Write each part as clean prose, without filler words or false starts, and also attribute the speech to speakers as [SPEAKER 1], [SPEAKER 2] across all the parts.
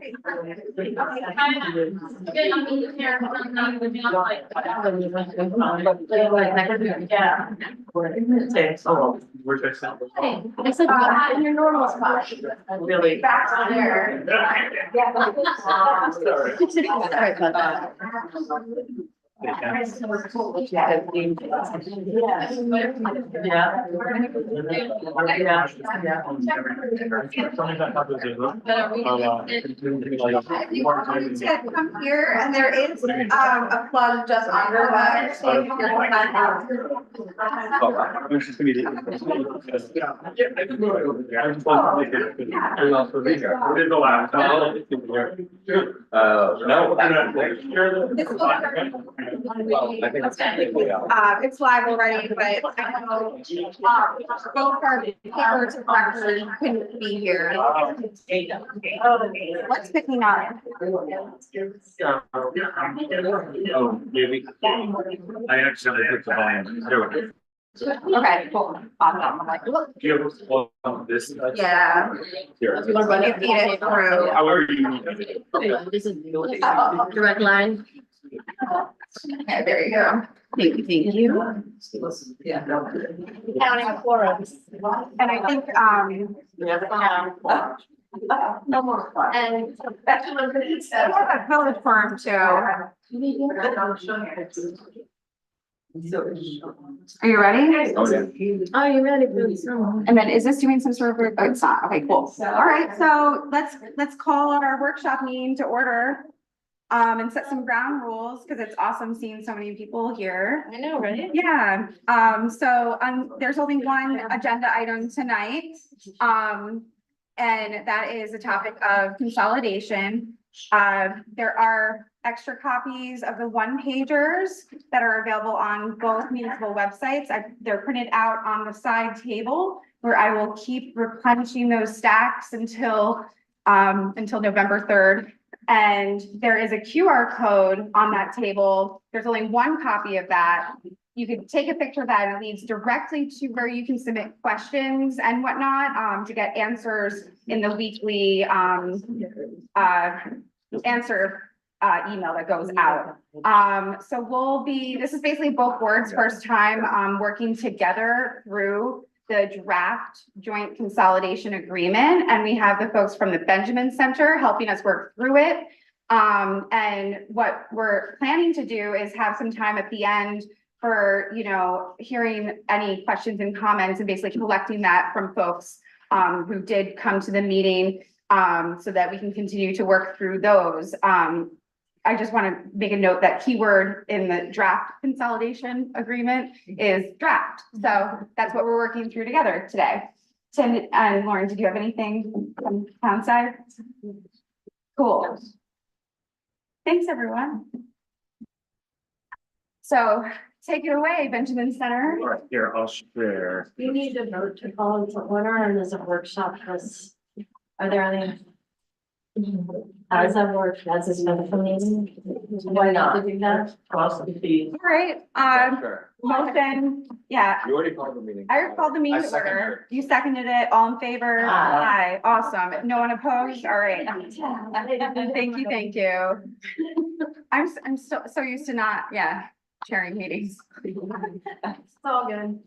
[SPEAKER 1] Hey, I said, in your normal spot.
[SPEAKER 2] Really?
[SPEAKER 1] Back on there. Sorry about that.
[SPEAKER 2] Yeah.
[SPEAKER 1] To come here and there is a plug just under the stage. It's live already, but I know both our papers and records couldn't be here. What's picking up?
[SPEAKER 2] Oh, maybe. I accidentally hit the volume. There we go.
[SPEAKER 1] Okay, cool. Awesome. I'm like, look.
[SPEAKER 2] Do you have this?
[SPEAKER 1] Yeah.
[SPEAKER 2] Here.
[SPEAKER 1] You feed it through.
[SPEAKER 2] How are you?
[SPEAKER 3] This is direct line.
[SPEAKER 1] Okay, there you go.
[SPEAKER 3] Thank you.
[SPEAKER 2] Yeah.
[SPEAKER 1] Counting forums. And I think,
[SPEAKER 3] No more.
[SPEAKER 1] and a village forum too. Are you ready?
[SPEAKER 2] Oh, yeah.
[SPEAKER 3] Are you ready for this?
[SPEAKER 1] And then is this doing some sort of, oh, it's not, okay, cool. All right, so let's call our workshop meeting to order. And set some ground rules, because it's awesome seeing so many people here.
[SPEAKER 3] I know, right?
[SPEAKER 1] Yeah, there's only one agenda item tonight. And that is a topic of consolidation. There are extra copies of the one pagers that are available on both municipal websites. They're printed out on the side table, where I will keep replenishing those stacks until November 3rd. And there is a QR code on that table. There's only one copy of that. You can take a picture of that, and it leads directly to where you can submit questions and whatnot, to get answers in the weekly, answer email that goes out. So this is basically both boards' first time, working together through the draft joint consolidation agreement. And we have the folks from the Benjamin Center helping us work through it. And what we're planning to do is have some time at the end for, hearing any questions and comments, and basically collecting that from folks who did come to the meeting, so that we can continue to work through those. I just want to make a note that keyword in the draft consolidation agreement is draft. So that's what we're working through together today. Tim and Lauren, did you have anything from town side? Cool. Thanks, everyone. So take it away, Benjamin Center.
[SPEAKER 2] All right, here, I'll share.
[SPEAKER 3] You need to vote to call into order, and there's a workshop. Are there any? How does that work? That's a special meeting? Why not to do that?
[SPEAKER 1] All right,
[SPEAKER 2] Sure.
[SPEAKER 1] motion, yeah.
[SPEAKER 2] You already called the meeting.
[SPEAKER 1] I called the meeting
[SPEAKER 2] I
[SPEAKER 1] to
[SPEAKER 2] seconded
[SPEAKER 1] order. You seconded it. All in favor?
[SPEAKER 3] Aye.
[SPEAKER 1] Aye. Awesome. No one opposed? All right. Thank you. I'm so used to not, chairing meetings.
[SPEAKER 3] It's all good.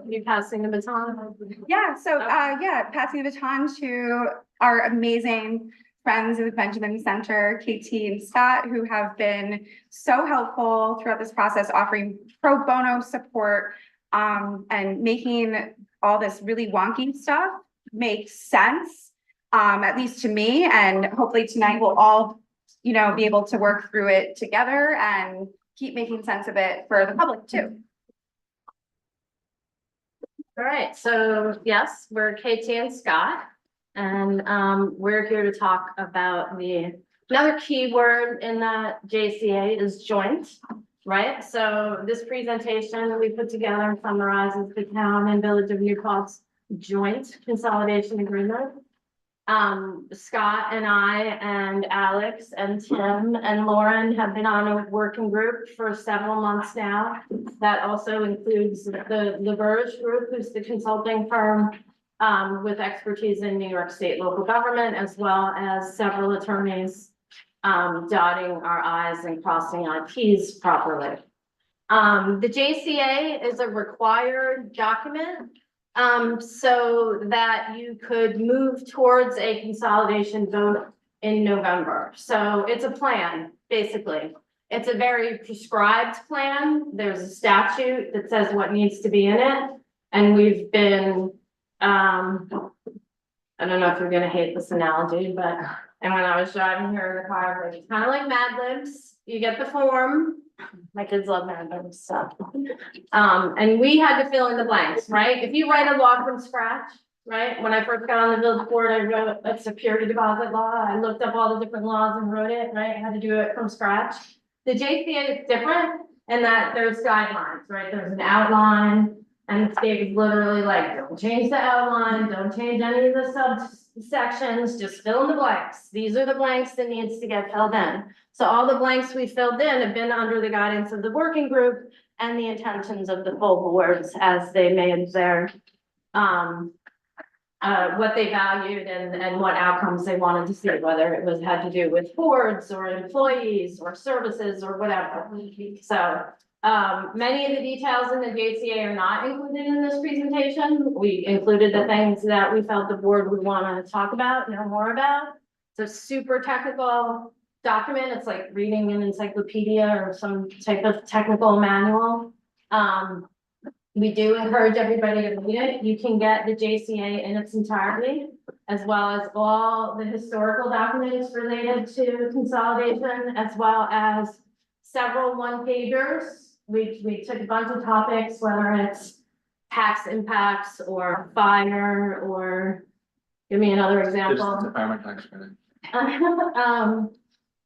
[SPEAKER 3] You passing the baton?
[SPEAKER 1] Yeah, so, passing the baton to our amazing friends of the Benjamin Center, KT and Scott, who have been so helpful throughout this process, offering pro bono support, and making all this really wonky stuff make sense, at least to me, and hopefully tonight we'll all, be able to work through it together and keep making sense of it for the public too.
[SPEAKER 3] All right, so yes, we're KT and Scott, and we're here to talk about another key word in the JCA is joint, right? So this presentation we put together summarizes the town and village of New Paltz joint consolidation agreement. Scott and I and Alex and Tim and Lauren have been on a working group for several months now. That also includes the Verge Group, who's the consulting firm with expertise in New York State local government, as well as several attorneys dotting our i's and crossing our t's properly. The JCA is a required document so that you could move towards a consolidation vote in November. So it's a plan, basically. It's a very prescribed plan. There's a statute that says what needs to be in it. And we've been, I don't know if you're gonna hate this analogy, but, and when I was driving here in the car, it's kind of like Mad Libs. You get the form. My kids love Mad Libs, so. And we had to fill in the blanks, right? If you write a law from scratch, right? When I first got on the village board, I wrote a security deposit law. I looked up all the different laws and wrote it, right? I had to do it from scratch. The JCA is different in that there's guidelines, right? There's an outline, and the state is literally like, don't change the outline, don't change any of the subsections, just fill in the blanks. These are the blanks that needs to get filled in. So all the blanks we filled in have been under the guidance of the working group and the intentions of the full boards as they made their, what they valued and what outcomes they wanted to see, whether it was had to do with boards or employees or services or whatever. So, many of the details in the JCA are not included in this presentation. We included the things that we felt the board would want to talk about, know more about. It's a super technical document. It's like reading an encyclopedia or some type of technical manual. We do encourage everybody to read it. You can get the JCA in its entirety, as well as all the historical documents related to consolidation, as well as several one-pagers. We took a bunch of topics, whether it's tax impacts or fire, or give me another example.
[SPEAKER 4] Just the fireman tax credit.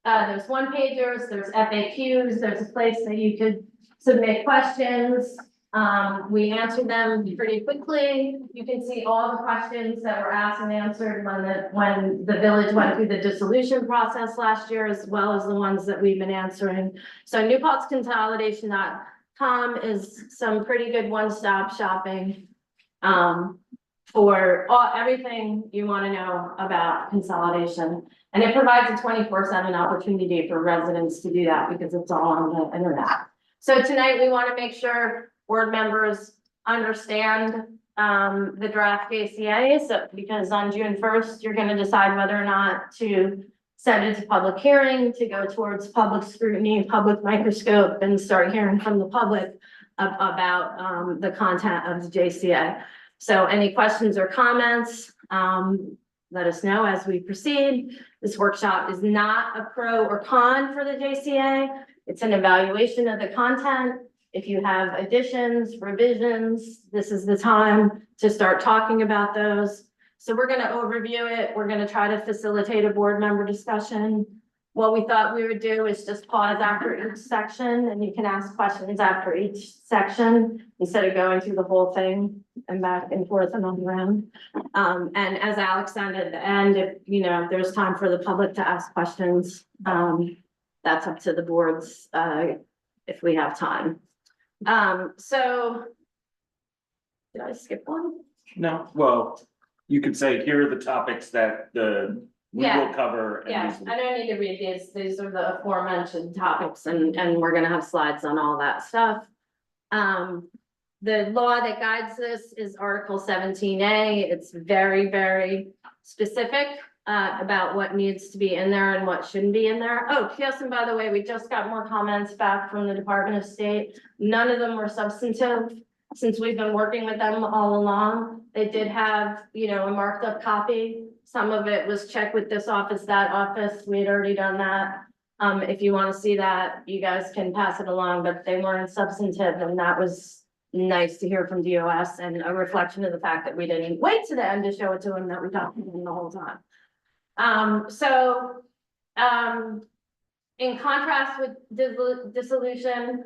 [SPEAKER 3] There's one-pagers, there's FAQs, there's a place that you could submit questions. We answered them pretty quickly. You can see all the questions that were asked and answered when the village went through the dissolution process last year, as well as the ones that we've been answering. So newpaltzconsolidation.com is some pretty good one-stop shopping for everything you want to know about consolidation. And it provides a 24/7 opportunity for residents to do that because it's all on the internet. So tonight we want to make sure board members understand the draft JCA, so because on June 1st, you're going to decide whether or not to send it to public hearing, to go towards public scrutiny, public microscope, and start hearing from the public about the content of the JCA. So any questions or comments, let us know as we proceed. This workshop is not a pro or con for the JCA. It's an evaluation of the content. If you have additions, revisions, this is the time to start talking about those. So we're going to overview it. We're going to try to facilitate a board member discussion. What we thought we would do is just pause after each section, and you can ask questions after each section instead of going through the whole thing and back and forth and on around. And as Alex said at the end, if there's time for the public to ask questions, that's up to the boards if we have time. So did I skip one?
[SPEAKER 2] No, well, you could say, here are the topics that we will cover. and
[SPEAKER 3] Yeah,
[SPEAKER 2] these will-
[SPEAKER 3] I don't need to read these. These are the aforementioned topics and we're gonna have slides on all that stuff. The law that guides this is Article 17A. It's very, very specific about what needs to be in there and what shouldn't be in there. Oh, yes, and by the way, we just got more comments back from the Department of State. None of them were substantive. Since we've been working with them all along, they did have, a marked up copy. Some of it was checked with this office, that office. We had already done that. If you want to see that, you guys can pass it along, but they weren't substantive, and that was nice to hear from DOS and a reflection of the fact that we didn't wait to the end to show it to them, that we talked to them the whole time. In contrast with dissolution,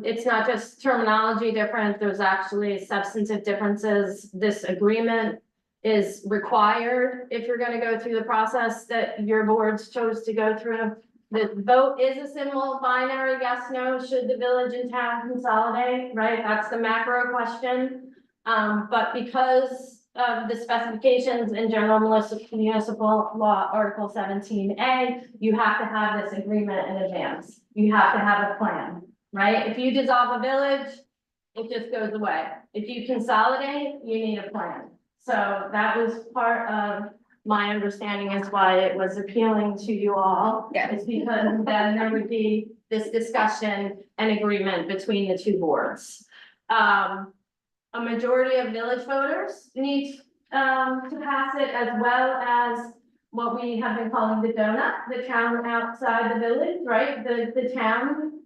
[SPEAKER 3] it's not just terminology different, there's actually substantive differences. This agreement is required if you're gonna go through the process that your boards chose to go through. The vote is a simple binary yes, no, should the village and town consolidate, right? That's the macro question. But because of the specifications in general municipal law, Article 17A, you have to have this agreement in advance. You have to have a plan, right? If you dissolve a village, it just goes away. If you consolidate, you need a plan. So that was part of my understanding is why it was appealing to you all.
[SPEAKER 1] Yeah.
[SPEAKER 3] It's because then there would be this discussion and agreement between the two boards. A majority of village voters need to pass it, as well as what we have been calling the donut, the town outside the village, right? The town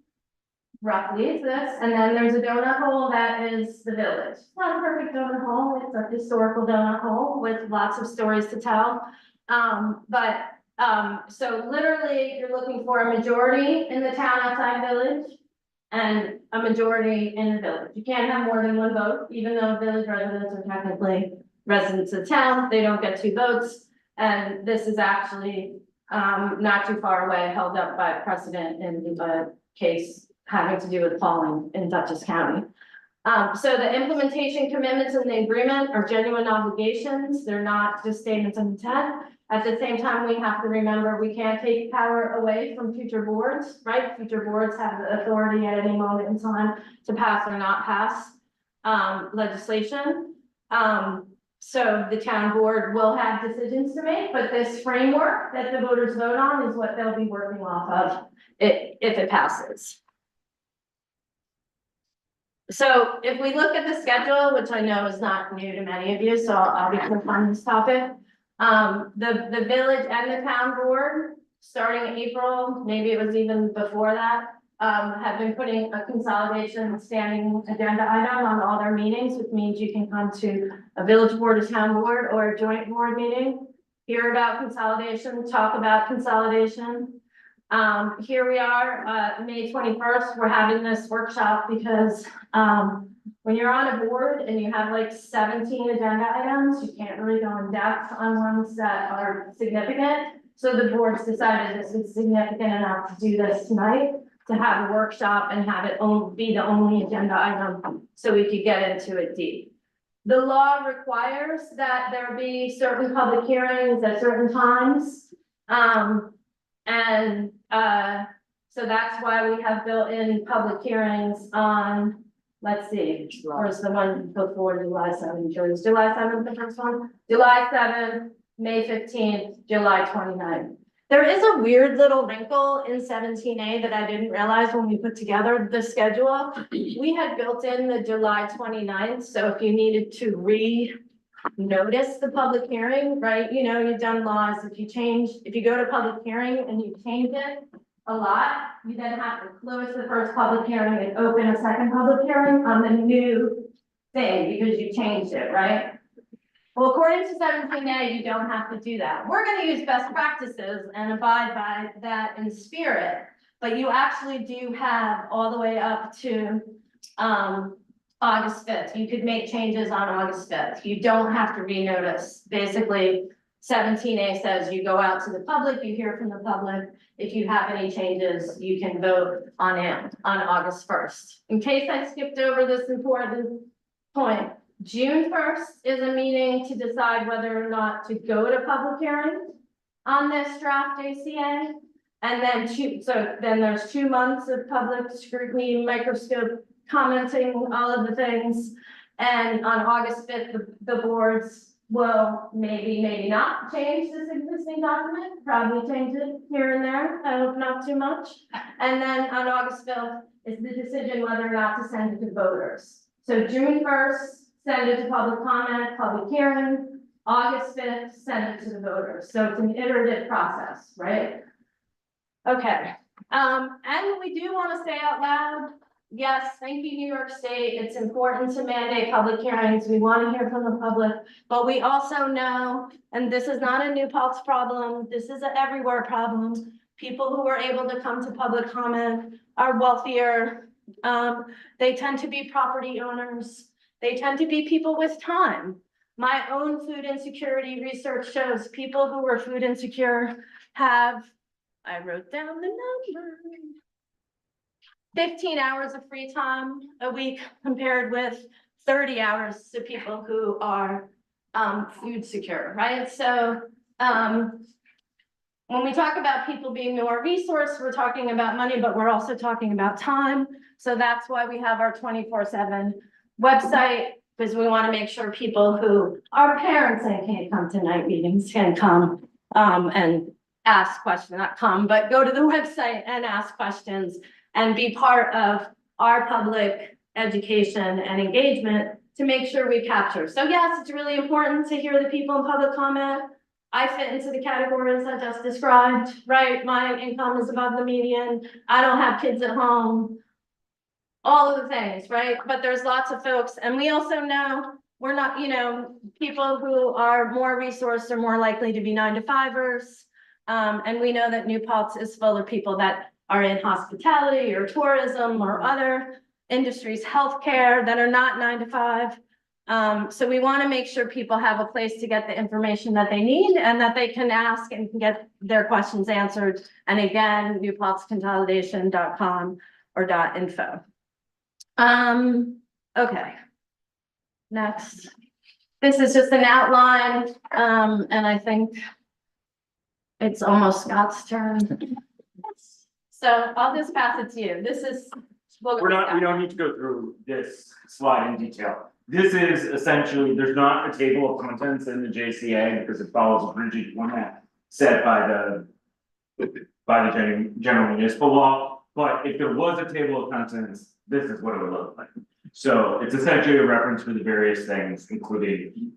[SPEAKER 3] roughly is this, and then there's a donut hole that is the village. It's not a perfect donut hole, it's a historical donut hole with lots of stories to tell. So literally, you're looking for a majority in the town outside village and a majority in the village. You can't have more than one vote, even though village residents are technically residents of town, they don't get 2 votes. And this is actually not too far away, held up by precedent in the case having to do with Falling in Dutchess County. So the implementation commitments in the agreement are genuine obligations. They're not just statements of intent. At the same time, we have to remember we can't take power away from future boards, right? Future boards have the authority at any moment in time to pass or not pass legislation. So the town board will have decisions to make, but this framework that the voters vote on is what they'll be working off of if it passes. So if we look at the schedule, which I know is not new to many of you, so I'll be quick on this topic. The village and the town board, starting April, maybe it was even before that, have been putting a consolidation standing agenda item on all their meetings, which means you can come to a village board, a town board, or a joint board meeting, hear about consolidation, talk about consolidation. Here we are, May 21st, we're having this workshop because, when you're on a board and you have like 17 agenda items, you can't really go in depth on ones that are significant. So the board's decided this is significant enough to do this tonight, to have a workshop and have it be the only agenda item, so we could get into it deep. The law requires that there be certain public hearings at certain times. So that's why we have built in public hearings on, let's see, where's the one before July 7th? July 7th, the first one? July 7th, May 15th, July 29th. There is a weird little wrinkle in 17A that I didn't realize when we put together the schedule. We had built in the July 29th, so if you needed to notice the public hearing, right? You know, you've done laws, if you go to public hearing and you change it a lot, you then have to close the first public hearing and open a second public hearing on the new thing because you changed it, right? Well, according to 17A, you don't have to do that. We're gonna use best practices and abide by that in spirit, but you actually do have all the way up to, August 5th. You could make changes on August 5th. You don't have to renotice. Basically, 17A says you go out to the public, you hear from the public. If you have any changes, you can vote on it on August 1st. In case I skipped over this important point, June 1st is a meeting to decide whether or not to go to public hearing on this draft ACA. And then then there's 2 months of public scrutiny, microscope commenting, all of the things. And on August 5th, the boards will maybe not change this existing document, probably change it here and there. I hope not too much. And then on August 5th is the decision whether or not to send it to voters. So June 1st, send it to public comment, public hearing. August 5th, send it to the voters. So it's an iterative process, right? Okay. And we do want to say out loud, yes, thank you, New York State. It's important to mandate public hearings. We want to hear from the public, but we also know, and this is not a New Paltz problem, this is an everywhere problem. People who are able to come to public comment are wealthier. They tend to be property owners. They tend to be people with time. My own food insecurity research shows people who are food insecure have, I wrote down the number. 15 hours of free time a week compared with 30 hours to people who are food secure, right? So when we talk about people being more resourced, we're talking about money, but we're also talking about time. So that's why we have our 24/7 website, because we want to make sure people who are parents and can't come to night meetings can come and ask questions, not come, but go to the website and ask questions and be part of our public education and engagement to make sure we capture. So yes, it's really important to hear the people in public comment. I fit into the categories I just described, right? My income is above the median. I don't have kids at home. All of the things, right? But there's lots of folks, and we also know we're not, people who are more resourced are more likely to be 9-to-5ers. And we know that New Paltz is full of people that are in hospitality or tourism or other industries, healthcare, that are not 9-to-5. So we want to make sure people have a place to get the information that they need and that they can ask and can get their questions answered. And again, newpaltzconsolidation.com or .info. Okay. Next. This is just an outline, and I think it's almost Scott's turn. So I'll just pass it to you. This is.
[SPEAKER 2] We don't need to go through this slide in detail. This is essentially, there's not a table of contents in the JCA because it follows a rigid format set by the general municipal law. But if there was a table of contents, this is what it would look like. So it's essentially a reference for the various things, including,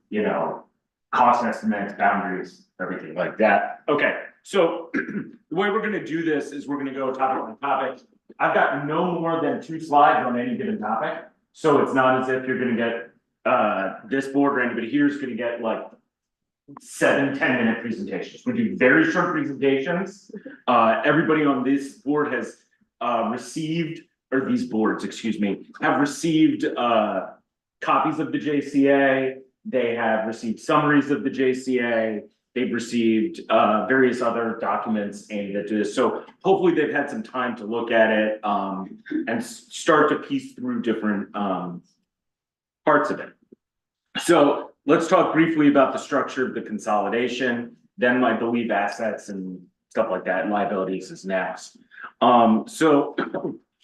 [SPEAKER 2] cost estimates, boundaries, everything like that. Okay, so the way we're gonna do this is we're gonna go topic by topic. I've got no more than 2 slides on any given topic. So it's not as if you're gonna get, this board or anybody here is gonna get like 7-10-minute presentations. We do very short presentations. Everybody on this board has received, or these boards, excuse me, have received copies of the JCA. They have received summaries of the JCA. They've received various other documents aimed at this. So hopefully they've had some time to look at it and start to piece through different parts of it. So let's talk briefly about the structure of the consolidation. Then I believe assets and stuff like that and liabilities is next. So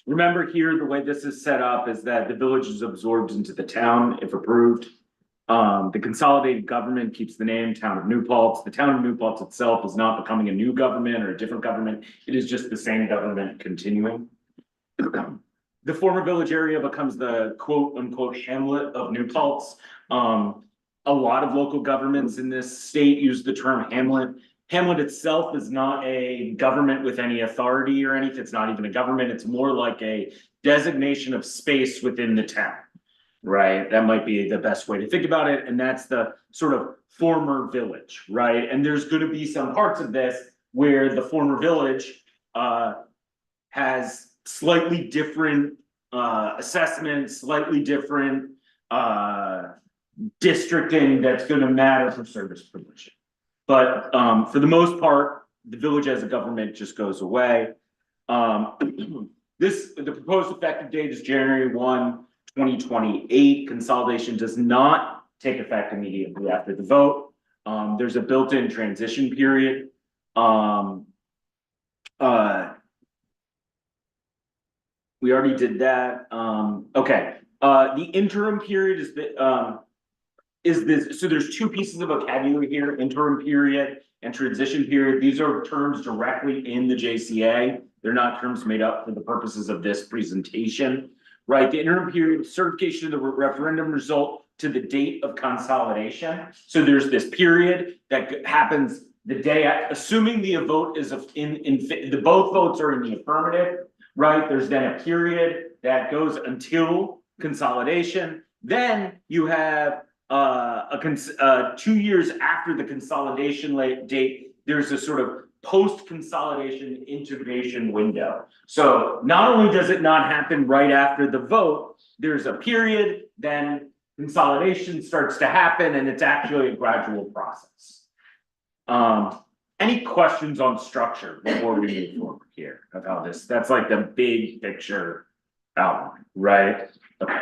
[SPEAKER 2] remember here, the way this is set up is that the village is absorbed into the town if approved. The consolidated government keeps the name Town of New Paltz. The Town of New Paltz itself is not becoming a new government or a different government. It is just the same government continuing. The former village area becomes the quote unquote hamlet of New Paltz. A lot of local governments in this state use the term hamlet. Hamlet itself is not a government with any authority or anything. It's not even a government. It's more like a designation of space within the town. Right, that might be the best way to think about it, and that's the sort of former village, right? And there's gonna be some parts of this where the former village has slightly different assessments, slightly different districting that's gonna matter for service provision. But for the most part, the village as a government just goes away. The proposed effective date is January 1, 2028. Consolidation does not take effect immediately after the vote. There's a built-in transition period. We already did that. Okay. The interim period is this. So there's 2 pieces of vocabulary here: interim period and transition period. These are terms directly in the JCA. They're not terms made up for the purposes of this presentation. Right, the interim period, certification of the referendum result to the date of consolidation. So there's this period that happens the day, assuming the vote is both votes are in the affirmative, right? There's then a period that goes until consolidation. Then you have 2 years after the consolidation date, there's a sort of post-consolidation integration window. So not only does it not happen right after the vote, there's a period, then consolidation starts to happen and it's actually a gradual process. Any questions on structure before we move forward here of how this, that's like the big picture outline, right? Okay.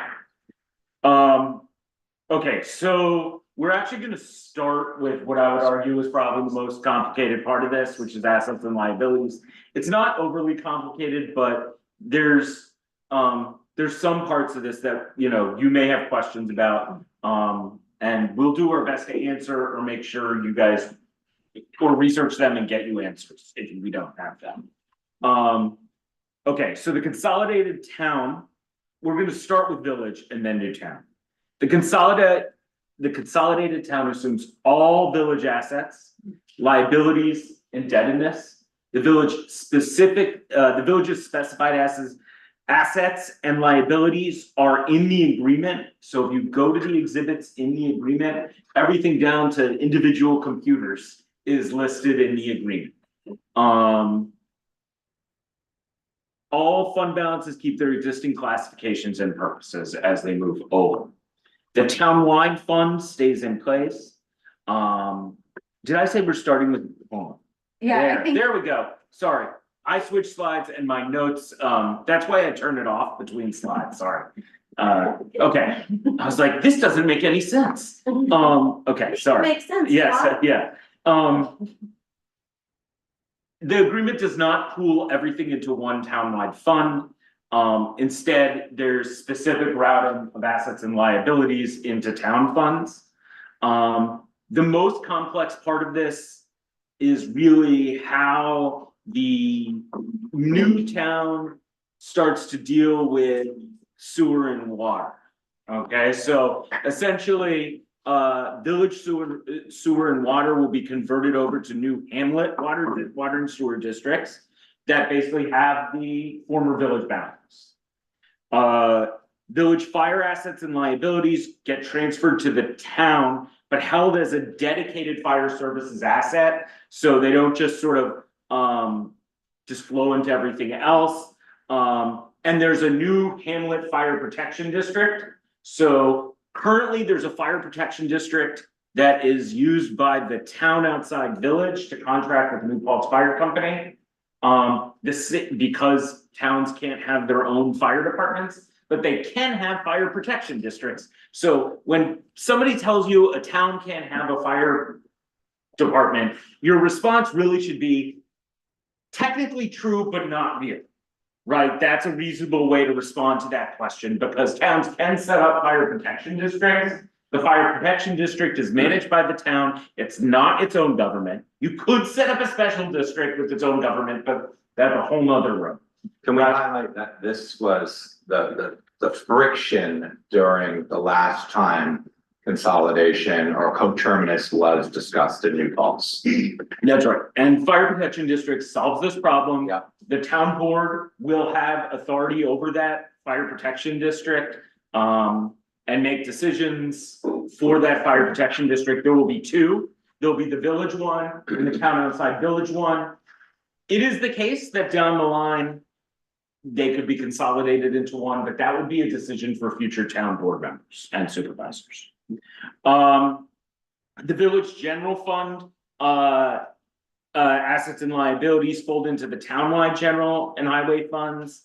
[SPEAKER 2] Okay, so we're actually gonna start with what I would argue is probably the most complicated part of this, which is assets and liabilities. It's not overly complicated, but there's some parts of this that, you know, you may have questions about. And we'll do our best to answer or make sure you guys or research them and get you answers if we don't have them. Okay, so the consolidated town, we're gonna start with village and then new town. The consolidated town assumes all village assets, liabilities, indebtedness. The village's specified assets and liabilities are in the agreement. So if you go to the exhibits in the agreement, everything down to individual computers is listed in the agreement. All fund balances keep their existing classifications and purposes as they move over. The townwide fund stays in place. Did I say we're starting with?
[SPEAKER 1] Yeah, I think.
[SPEAKER 2] There we go. Sorry, I switched slides and my notes, that's why I turned it off between slides, sorry. Okay, I was like, this doesn't make any sense. Okay, sorry.
[SPEAKER 3] Makes sense.
[SPEAKER 2] Yes, yeah. The agreement does not pool everything into one townwide fund. Instead, there's specific routing of assets and liabilities into town funds. The most complex part of this is really how the new town starts to deal with sewer and water. Okay, so essentially, village sewer and water will be converted over to new hamlet water and sewer districts that basically have the former village boundaries. Village fire assets and liabilities get transferred to the town, but held as a dedicated fire services asset. So they don't just sort of just flow into everything else. And there's a new hamlet fire protection district. So currently there's a fire protection district that is used by the town outside village to contract with New Paltz Fire Company. Because towns can't have their own fire departments, but they can have fire protection districts. So when somebody tells you a town can't have a fire department, your response really should be technically true, but not real. Right, that's a reasonable way to respond to that question, because towns can set up fire protection districts. The fire protection district is managed by the town, it's not its own government. You could set up a special district with its own government, but that's a whole nother road.
[SPEAKER 4] Can we highlight that this was the friction during the last time consolidation or coterminus was discussed in New Paltz?
[SPEAKER 2] That's right, and fire protection district solves this problem.
[SPEAKER 4] Yeah.
[SPEAKER 2] The town board will have authority over that fire protection district, and make decisions for that fire protection district. There will be two. There'll be the village one and the town outside village one. It is the case that down the line, they could be consolidated into one, but that would be a decision for future town board members and supervisors. The village general fund, assets and liabilities fold into the townwide general and highway funds,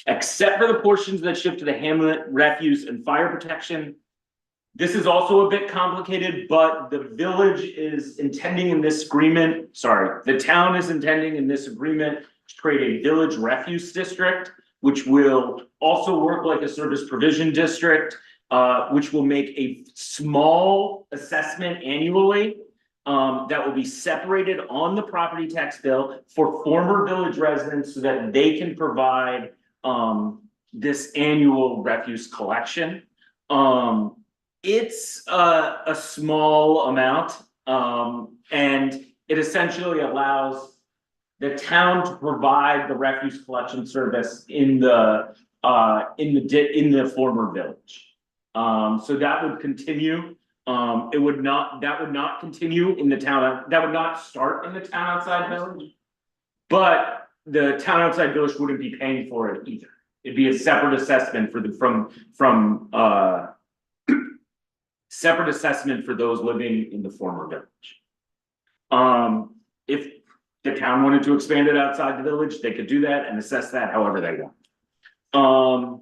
[SPEAKER 2] except for the portions that shift to the hamlet, refuse, and fire protection. This is also a bit complicated, but the village is intending in this agreement, the town is intending in this agreement to create a village refuse district, which will also work like a service provision district, which will make a small assessment annually that will be separated on the property tax bill for former village residents so that they can provide this annual refuse collection. It's a small amount, and it essentially allows the town to provide the refuse collection service in the former village. So that would continue. That would not continue in the town, that would not start in the town outside village. But the town outside village wouldn't be paying for it either. It'd be a separate assessment for the, from separate assessment for those living in the former village. If the town wanted to expand it outside the village, they could do that and assess that however they want.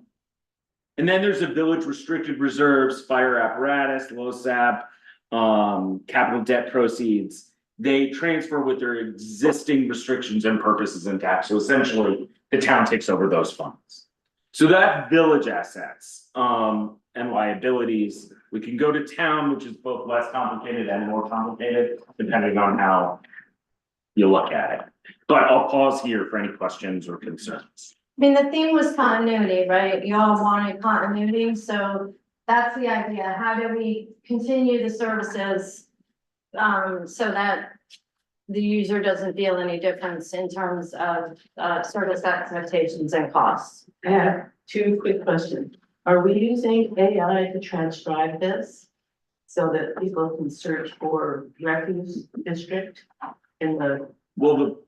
[SPEAKER 2] And then there's a village restricted reserves, fire apparatus, LoSAP, capital debt proceeds. They transfer with their existing restrictions and purposes intact, so essentially, the town takes over those funds. So that village assets, and liabilities, we can go to town, which is both less complicated and more complicated, depending on how you look at it. But I'll pause here for any questions or concerns.
[SPEAKER 3] I mean, the theme was continuity, right? You all wanted continuity, so that's the idea. How do we continue the services? So that the user doesn't feel any difference in terms of, service expectations and costs.
[SPEAKER 5] I have two quick questions. Are we using AI to transcribe this? So that people can search for refuse district in the,
[SPEAKER 2] Well,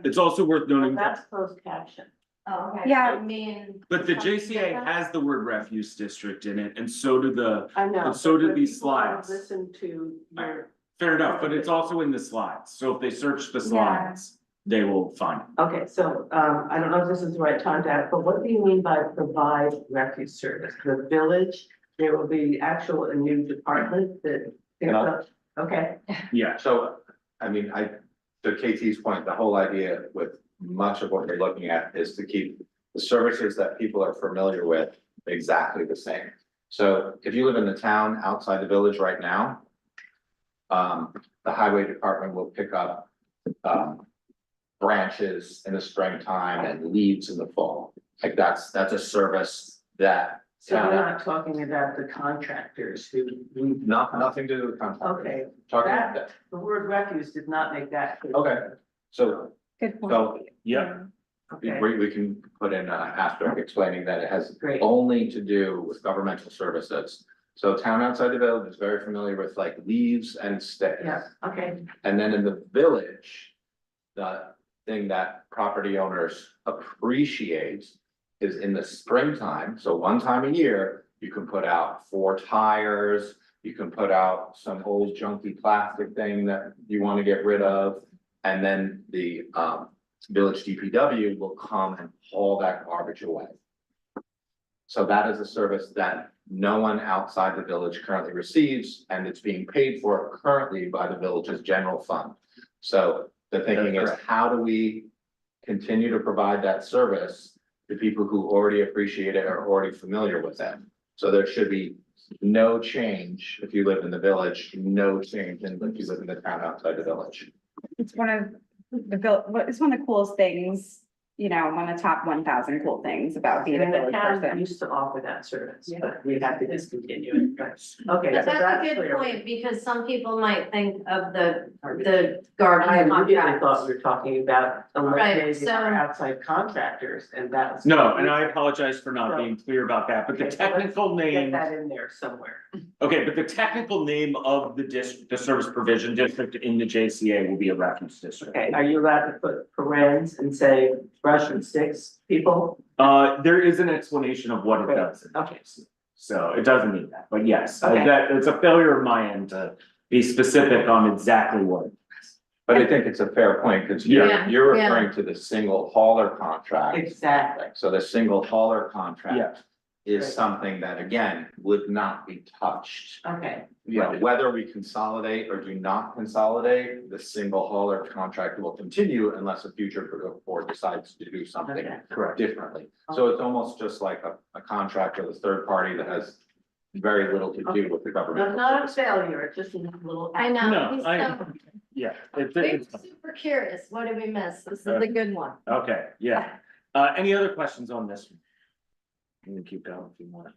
[SPEAKER 2] it's also worth noting that,
[SPEAKER 5] that's closed caption.
[SPEAKER 3] Oh, okay.
[SPEAKER 1] Yeah.
[SPEAKER 3] I mean.
[SPEAKER 2] but the JCA has the word refuse district in it, and so do the,
[SPEAKER 5] I know.
[SPEAKER 2] And so did
[SPEAKER 5] but
[SPEAKER 2] these
[SPEAKER 5] people wanna
[SPEAKER 2] slides.
[SPEAKER 5] Listen to your,
[SPEAKER 2] fair enough, but it's also in the slides. So if they search the slides, they will find it.
[SPEAKER 5] okay, so, I don't know if this is the right time to ask, but what do you mean by provide refuse service? The village, there will be actual, a new department that, okay,
[SPEAKER 2] Yeah,
[SPEAKER 4] So, I mean, to KT's point, the whole idea with much of what we're looking at is to keep the services that people are familiar with exactly the same. So if you live in the town outside the village right now, the highway department will pick up, branches in the springtime and leaves in the fall. Like that's a service that
[SPEAKER 5] so we're
[SPEAKER 4] town,
[SPEAKER 5] not talking about the contractors who,
[SPEAKER 4] nothing to do with contract.
[SPEAKER 5] okay,
[SPEAKER 4] Talking,
[SPEAKER 5] that, the word refuse did not make that clear.
[SPEAKER 4] okay, so,
[SPEAKER 1] Good point.
[SPEAKER 4] so
[SPEAKER 2] yeah,
[SPEAKER 5] Okay,
[SPEAKER 4] we can put in an asterisk explaining that it has
[SPEAKER 5] great.
[SPEAKER 4] only to do with governmental services. So town outside the village is very familiar with like leaves and sticks.
[SPEAKER 5] Yeah, okay,
[SPEAKER 4] And then in the village, the thing that property owners appreciate is in the springtime, so one time a year, you can put out 4 tires. You can put out some old junky plastic thing that you want to get rid of. And then the village DPW will come and haul that garbage away. So that is a service that no one outside the village currently receives, and it's being paid for currently by the village's general fund. So the thinking is,
[SPEAKER 2] correct.
[SPEAKER 4] how do we continue to provide that service to people who already appreciate it, are already familiar with it? So there should be no change if you live in the village, no change if you live in the town outside the village.
[SPEAKER 1] It's one of it's one of the coolest things, you know, one of the top 1,000 cool things about being a
[SPEAKER 5] and the
[SPEAKER 1] village
[SPEAKER 5] town
[SPEAKER 1] person.
[SPEAKER 5] used to offer that service, but we have to discontinue it, right? Okay,
[SPEAKER 3] But
[SPEAKER 5] so
[SPEAKER 3] that's
[SPEAKER 5] that's
[SPEAKER 3] a good
[SPEAKER 5] clear.
[SPEAKER 3] point, because some people might think of the
[SPEAKER 5] I
[SPEAKER 3] garbage
[SPEAKER 5] immediately thought
[SPEAKER 3] contracts.
[SPEAKER 5] we were talking about
[SPEAKER 3] Right,
[SPEAKER 5] eliminating our
[SPEAKER 3] so-
[SPEAKER 5] outside contractors, and that's.
[SPEAKER 2] no, and I apologize for not being clear about that, but the
[SPEAKER 5] Okay, so let's
[SPEAKER 2] technical
[SPEAKER 5] Get
[SPEAKER 2] name,
[SPEAKER 5] that in there somewhere.
[SPEAKER 2] okay, but the technical name of the the service provision district in the JCA will be a refuse district.
[SPEAKER 5] Okay, are you allowed to put parens and say brush and sticks people?
[SPEAKER 2] There is an explanation of what it does. in the
[SPEAKER 5] Okay.
[SPEAKER 2] JCA. So it doesn't mean that, but yes,
[SPEAKER 5] Okay.
[SPEAKER 2] that, it's a failure of my end to be specific on exactly what.
[SPEAKER 4] But I think it's a fair point, because
[SPEAKER 3] Yeah,
[SPEAKER 4] you're
[SPEAKER 3] yeah.
[SPEAKER 4] referring to the single hauler contract.
[SPEAKER 5] Exactly.
[SPEAKER 4] So the single hauler
[SPEAKER 2] Yeah.
[SPEAKER 4] contract is
[SPEAKER 5] Right.
[SPEAKER 4] something that, again, would not be touched.
[SPEAKER 5] Okay,
[SPEAKER 4] You know, whether we consolidate or do not consolidate, the single hauler contract will continue unless a future board decides to do something
[SPEAKER 5] okay.
[SPEAKER 2] Correct.
[SPEAKER 4] differently. So it's almost just like a contract with a third party that has very little to do with the government.
[SPEAKER 5] But not a failure, it's just a little.
[SPEAKER 3] I know,
[SPEAKER 2] No,
[SPEAKER 3] he's
[SPEAKER 2] I,
[SPEAKER 3] so,
[SPEAKER 2] yeah,
[SPEAKER 3] we're
[SPEAKER 2] it's,
[SPEAKER 3] super curious, what did we miss? This is a good one.
[SPEAKER 2] okay, yeah. Any other questions on this one? You can keep going if you want.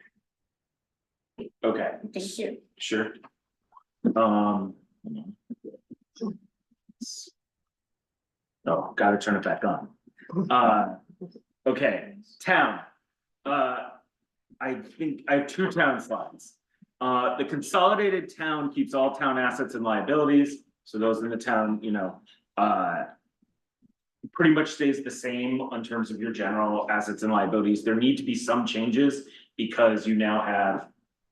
[SPEAKER 2] Okay.
[SPEAKER 1] Thank you.
[SPEAKER 2] Sure. Oh, gotta turn it back on. Okay, town. I think I have 2 town slides. The consolidated town keeps all town assets and liabilities, so those in the town, you know, pretty much stays the same in terms of your general assets and liabilities. There need to be some changes because you now have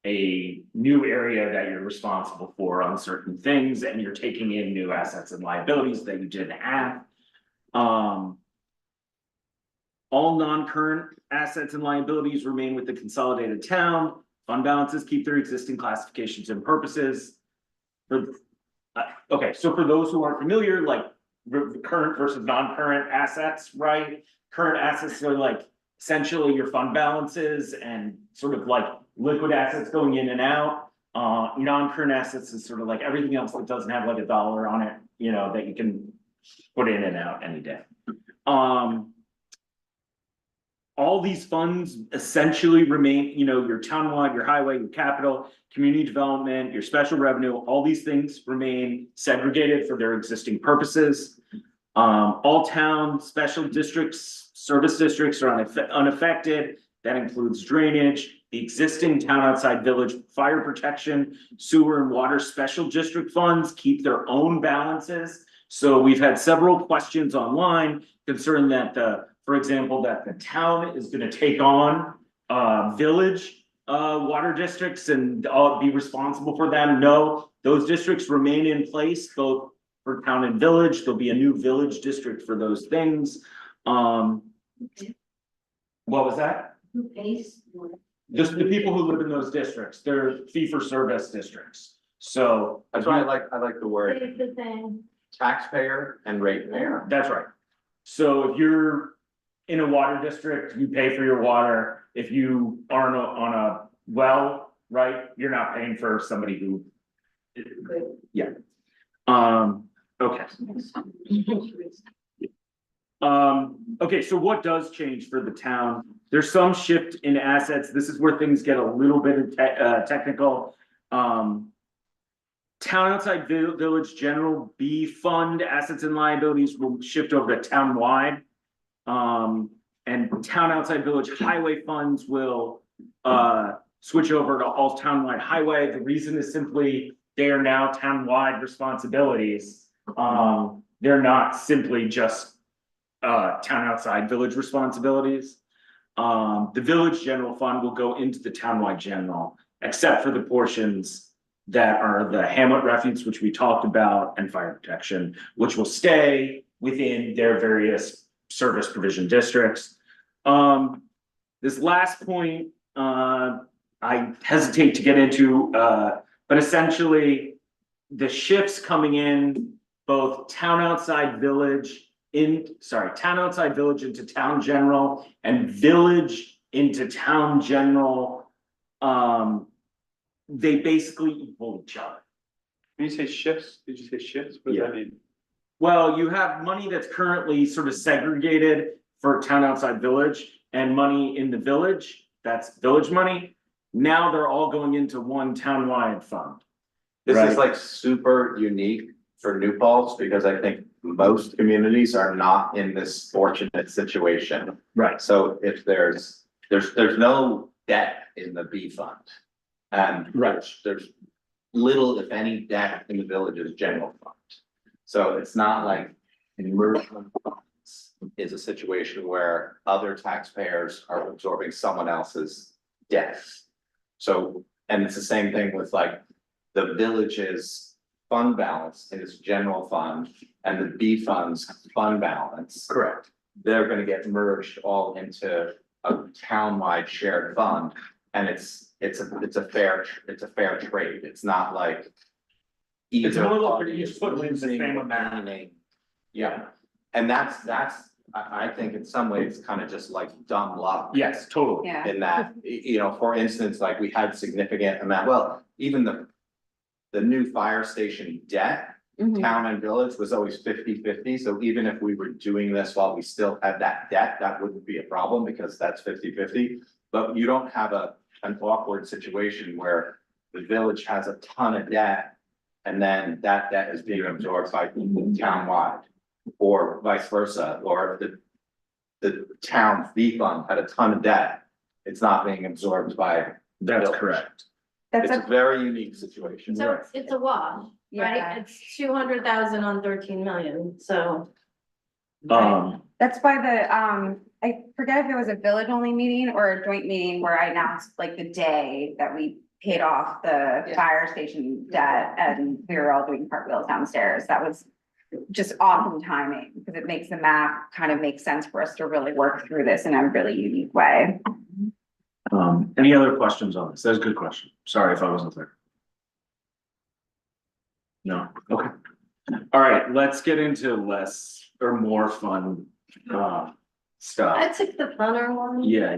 [SPEAKER 2] a new area that you're responsible for on certain things, and you're taking in new assets and liabilities that you didn't have. All non-current assets and liabilities remain with the consolidated town. Fund balances keep their existing classifications and purposes. Okay, so for those who aren't familiar, like current versus non-current assets, right? Current assets are like essentially your fund balances and sort of like liquid assets going in and out. Non-current assets is sort of like everything else that doesn't have like a dollar on it, you know, that you can put in and out any day. All these funds essentially remain, you know, your townwide, your highway, your capital, community development, your special revenue, all these things remain segregated for their existing purposes. All town special districts, service districts are unaffected. That includes drainage, the existing town outside village fire protection, sewer and water special district funds keep their own balances. So we've had several questions online concerning that for example, that the town is gonna take on village water districts and be responsible for them. No, those districts remain in place both for town and village. There'll be a new village district for those things. What was that?
[SPEAKER 6] Who pays?
[SPEAKER 2] Just the people who live in those districts, they're fee for service districts. So
[SPEAKER 4] That's why I like the word
[SPEAKER 3] Save the thing.
[SPEAKER 4] taxpayer and ratepayer.
[SPEAKER 2] that's right. So if you're in a water district, you pay for your water. If you are on a well, right, you're not paying for somebody who. Yeah. Okay. Okay, so what does change for the town? There's some shift in assets. This is where things get a little bit of technical. Town outside village general B fund assets and liabilities will shift over to townwide. And town outside village highway funds will switch over to all townwide highway. The reason is simply they are now townwide responsibilities. They're not simply just town outside village responsibilities. The village general fund will go into the townwide general, except for the portions that are the Hamlet refuge, which we talked about, and fire protection, which will stay within their various service provision districts. This last point, I hesitate to get into, but essentially the shifts coming in both town outside village into town general and village into town general. They basically equal each other.
[SPEAKER 7] When you say shifts, did you say shifts? What does that mean?
[SPEAKER 2] Well, you have money that's currently sort of segregated for town outside village and money in the village, that's village money. Now they're all going into one townwide fund.
[SPEAKER 4] This
[SPEAKER 2] Right.
[SPEAKER 4] is like super unique for New Paltz because I think most communities are not in this fortunate situation.
[SPEAKER 2] Right.
[SPEAKER 4] So if there's no debt in the B fund. And there's little, if any, debt in the village's general fund. So it's not like emergent funds is a situation where other taxpayers are absorbing someone else's debts. So, and it's the same thing with like the village's fund balance in its general fund and the B fund's fund balance.
[SPEAKER 2] Correct.
[SPEAKER 4] They're gonna get merged all into a townwide shared fund. And it's a fair trade. It's not like.
[SPEAKER 2] It's
[SPEAKER 4] either
[SPEAKER 2] more like
[SPEAKER 4] party
[SPEAKER 2] you
[SPEAKER 4] is
[SPEAKER 2] just put them in the
[SPEAKER 4] losing
[SPEAKER 2] same
[SPEAKER 4] or
[SPEAKER 2] amount.
[SPEAKER 4] gaining. Yeah, and I think in some ways kind of just like dumb luck.
[SPEAKER 2] Yes, totally.
[SPEAKER 1] Yeah.
[SPEAKER 4] In that, you know, for instance, like we had significant amount, well, even the new fire station debt.
[SPEAKER 1] Mhm.
[SPEAKER 4] Town and village was always 50-50. So even if we were doing this while we still had that debt, that wouldn't be a problem because that's 50-50. But you don't have an awkward situation where the village has a ton of debt. And then that debt is being absorbed by townwide, or vice versa, or if the town fee fund had a ton of debt. It's not being absorbed by.
[SPEAKER 2] That's
[SPEAKER 4] village.
[SPEAKER 2] correct.
[SPEAKER 1] That's
[SPEAKER 4] It's a very unique situation.
[SPEAKER 3] So it's a wash,
[SPEAKER 1] Yeah.
[SPEAKER 3] right? It's 200,000 on 13 million, so.
[SPEAKER 1] That's by the, I forget if it was a village only meeting or a joint meeting where I announced like the day that we paid off the
[SPEAKER 5] Yeah.
[SPEAKER 1] fire station debt and we were all doing cartwheels downstairs. That was just awesome timing because it makes the math kind of make sense for us to really work through this in a really unique way.
[SPEAKER 2] Any other questions on this? That's a good question. Sorry if I wasn't clear. No, okay. All right, let's get into less or more fun,
[SPEAKER 3] I
[SPEAKER 2] stuff.
[SPEAKER 3] took the funner one.
[SPEAKER 2] Yeah.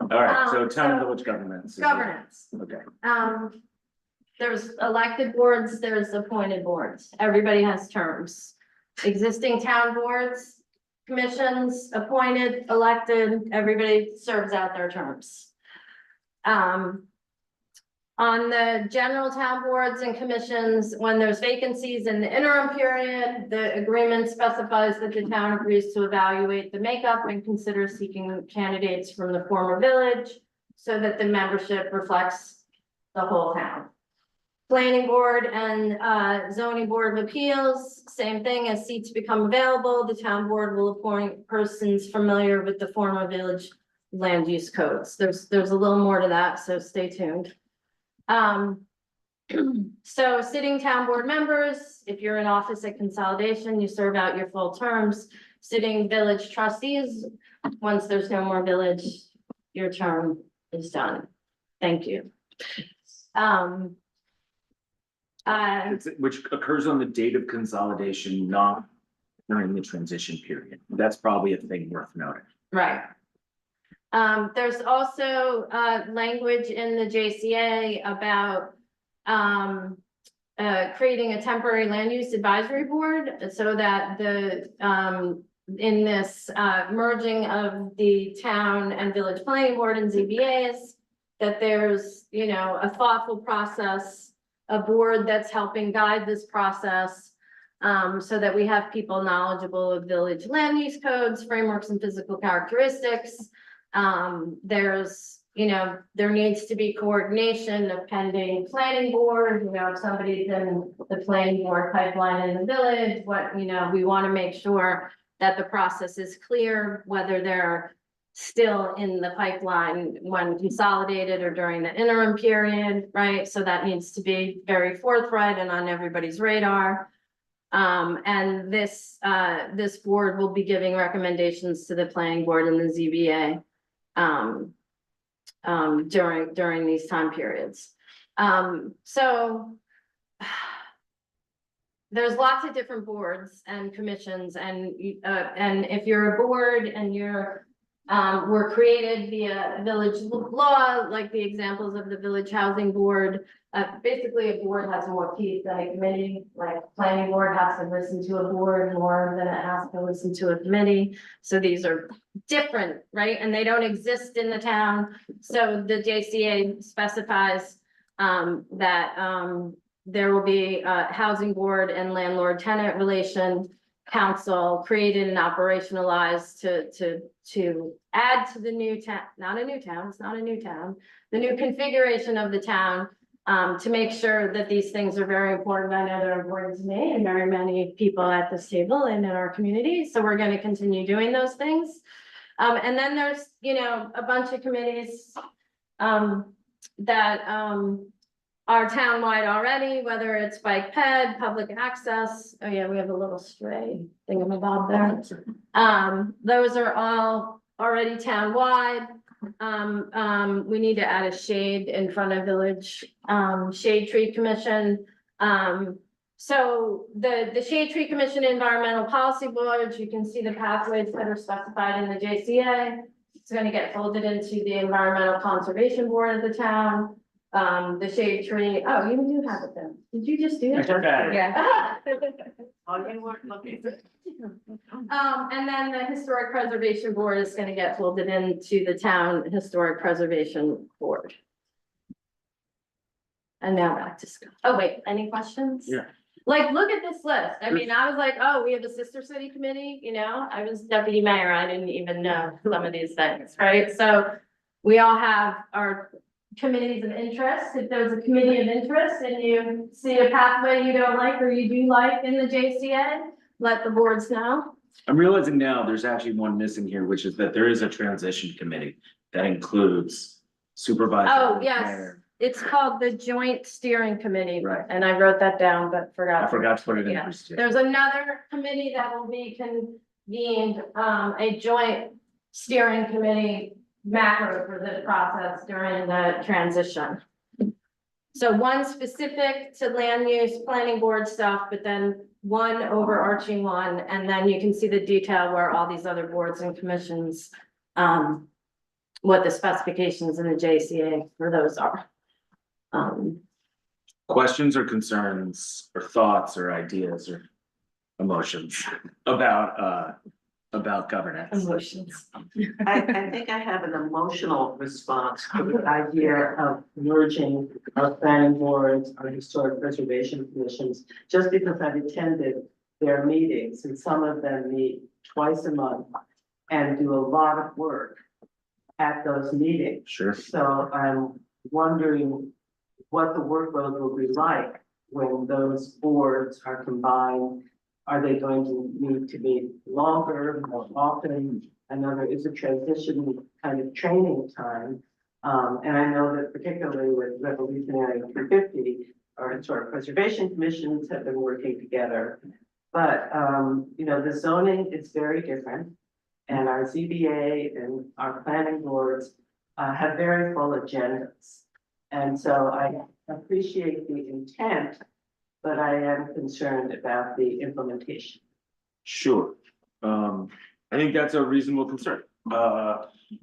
[SPEAKER 2] All right, so town and
[SPEAKER 3] So-
[SPEAKER 2] village governments.
[SPEAKER 3] Governance.
[SPEAKER 2] Okay.
[SPEAKER 3] There's elected boards, there's appointed boards. Everybody has terms. Existing town boards, commissions, appointed, elected, everybody serves out their terms. On the general town boards and commissions, when there's vacancies in the interim period, the agreement specifies that the town agrees to evaluate the makeup and consider seeking candidates from the former village so that the membership reflects the whole town. Planning board and zoning board of appeals, same thing, as seats become available, the town board will appoint persons familiar with the former village land use codes. There's a little more to that, so stay tuned. So sitting town board members, if you're in office at consolidation, you serve out your full terms. Sitting village trustees, once there's no more village, your term is done. Thank you.
[SPEAKER 2] Which occurs on the date of consolidation, not during the transition period. That's probably a thing worth noting.
[SPEAKER 3] Right. There's also, language in the JCA about, creating a temporary land use advisory board so that the, in this, merging of the town and village planning board and ZBAs, that there's, a thoughtful process, a board that's helping guide this process, so that we have people knowledgeable of village land use codes, frameworks, and physical characteristics. There's, there needs to be coordination of pending planning board, if somebody's in the planning board pipeline in the village, we want to make sure that the process is clear, whether they're still in the pipeline when consolidated or during the interim period, right? So that needs to be very forthright and on everybody's radar. And this board will be giving recommendations to the planning board and the ZBA during these time periods. So there's lots of different boards and commissions and if you're a board and you're were created via village law, like the examples of the village housing board. Basically, a board has more teeth than a committee, like planning board has to listen to a board more than it has to listen to a committee. So these are different, right? And they don't exist in the town. So the JCA specifies that there will be a housing board and landlord tenant relation council created and operationalized to add to the new town, not a new town, it's not a new town, the new configuration of the town, to make sure that these things are very important. I know they're important to me and very many people at this table and in our community. So we're going to continue doing those things. And then there's, a bunch of committees that are townwide already, whether it's bike ped, public access. Oh yeah, we have a little stray thingamabob there. Those are all already townwide. We need to add a shade in front of village, shade tree commission. So the shade tree commission environmental policy board, you can see the pathways that are specified in the JCA. It's going to get folded into the environmental conservation board of the town. The shade tree, oh, you do have it then. Did you just do that?
[SPEAKER 2] Okay.
[SPEAKER 1] Yeah.
[SPEAKER 5] Oh, you weren't looking.
[SPEAKER 3] And then the historic preservation board is gonna get folded into the town historic preservation board. And now back to Scott. Oh, wait, any questions?
[SPEAKER 2] Yeah.
[SPEAKER 3] Like, look at this list. I mean, I was like, oh, we have a sister city committee, I was deputy mayor. I didn't even know some of these things, right? So we all have our committees of interest. If there's a committee of interest and you see a pathway you don't like or you do like in the JCA, let the boards know.
[SPEAKER 2] I'm realizing now there's actually one missing here, which is that there is a transition committee that includes supervisor.
[SPEAKER 3] Oh, yes,
[SPEAKER 2] mayor.
[SPEAKER 3] it's called the Joint Steering Committee.
[SPEAKER 2] Right.
[SPEAKER 3] And I wrote that down, but forgot.
[SPEAKER 2] I forgot to put it in.
[SPEAKER 3] Yeah.
[SPEAKER 2] presentation.
[SPEAKER 3] There's another committee that will be convened, a joint steering committee macro for this process during the transition. So one specific to land use planning board stuff, but then one overarching one, and then you can see the detail where all these other boards and commissions, what the specifications in the JCA for those are.
[SPEAKER 2] Questions or concerns or thoughts or ideas or emotions about governance?
[SPEAKER 3] Emotions.
[SPEAKER 5] I think I have an emotional response to the idea of merging our planning boards, our historic preservation commissions, just because I've attended their meetings, and some of them meet twice a month and do a lot of work at those meetings.
[SPEAKER 2] Sure.
[SPEAKER 5] So I'm wondering what the workload will be like when those boards are combined. Are they going to need to meet longer, more often? I know there is a transition kind of training time. And I know that particularly with Revolutionary 350, our historic preservation commissions have been working together. But, you know, the zoning is very different. And our ZBA and our planning boards have very full agendas. And so I appreciate the intent, but I am concerned about the implementation.
[SPEAKER 2] Sure. I think that's a reasonable concern.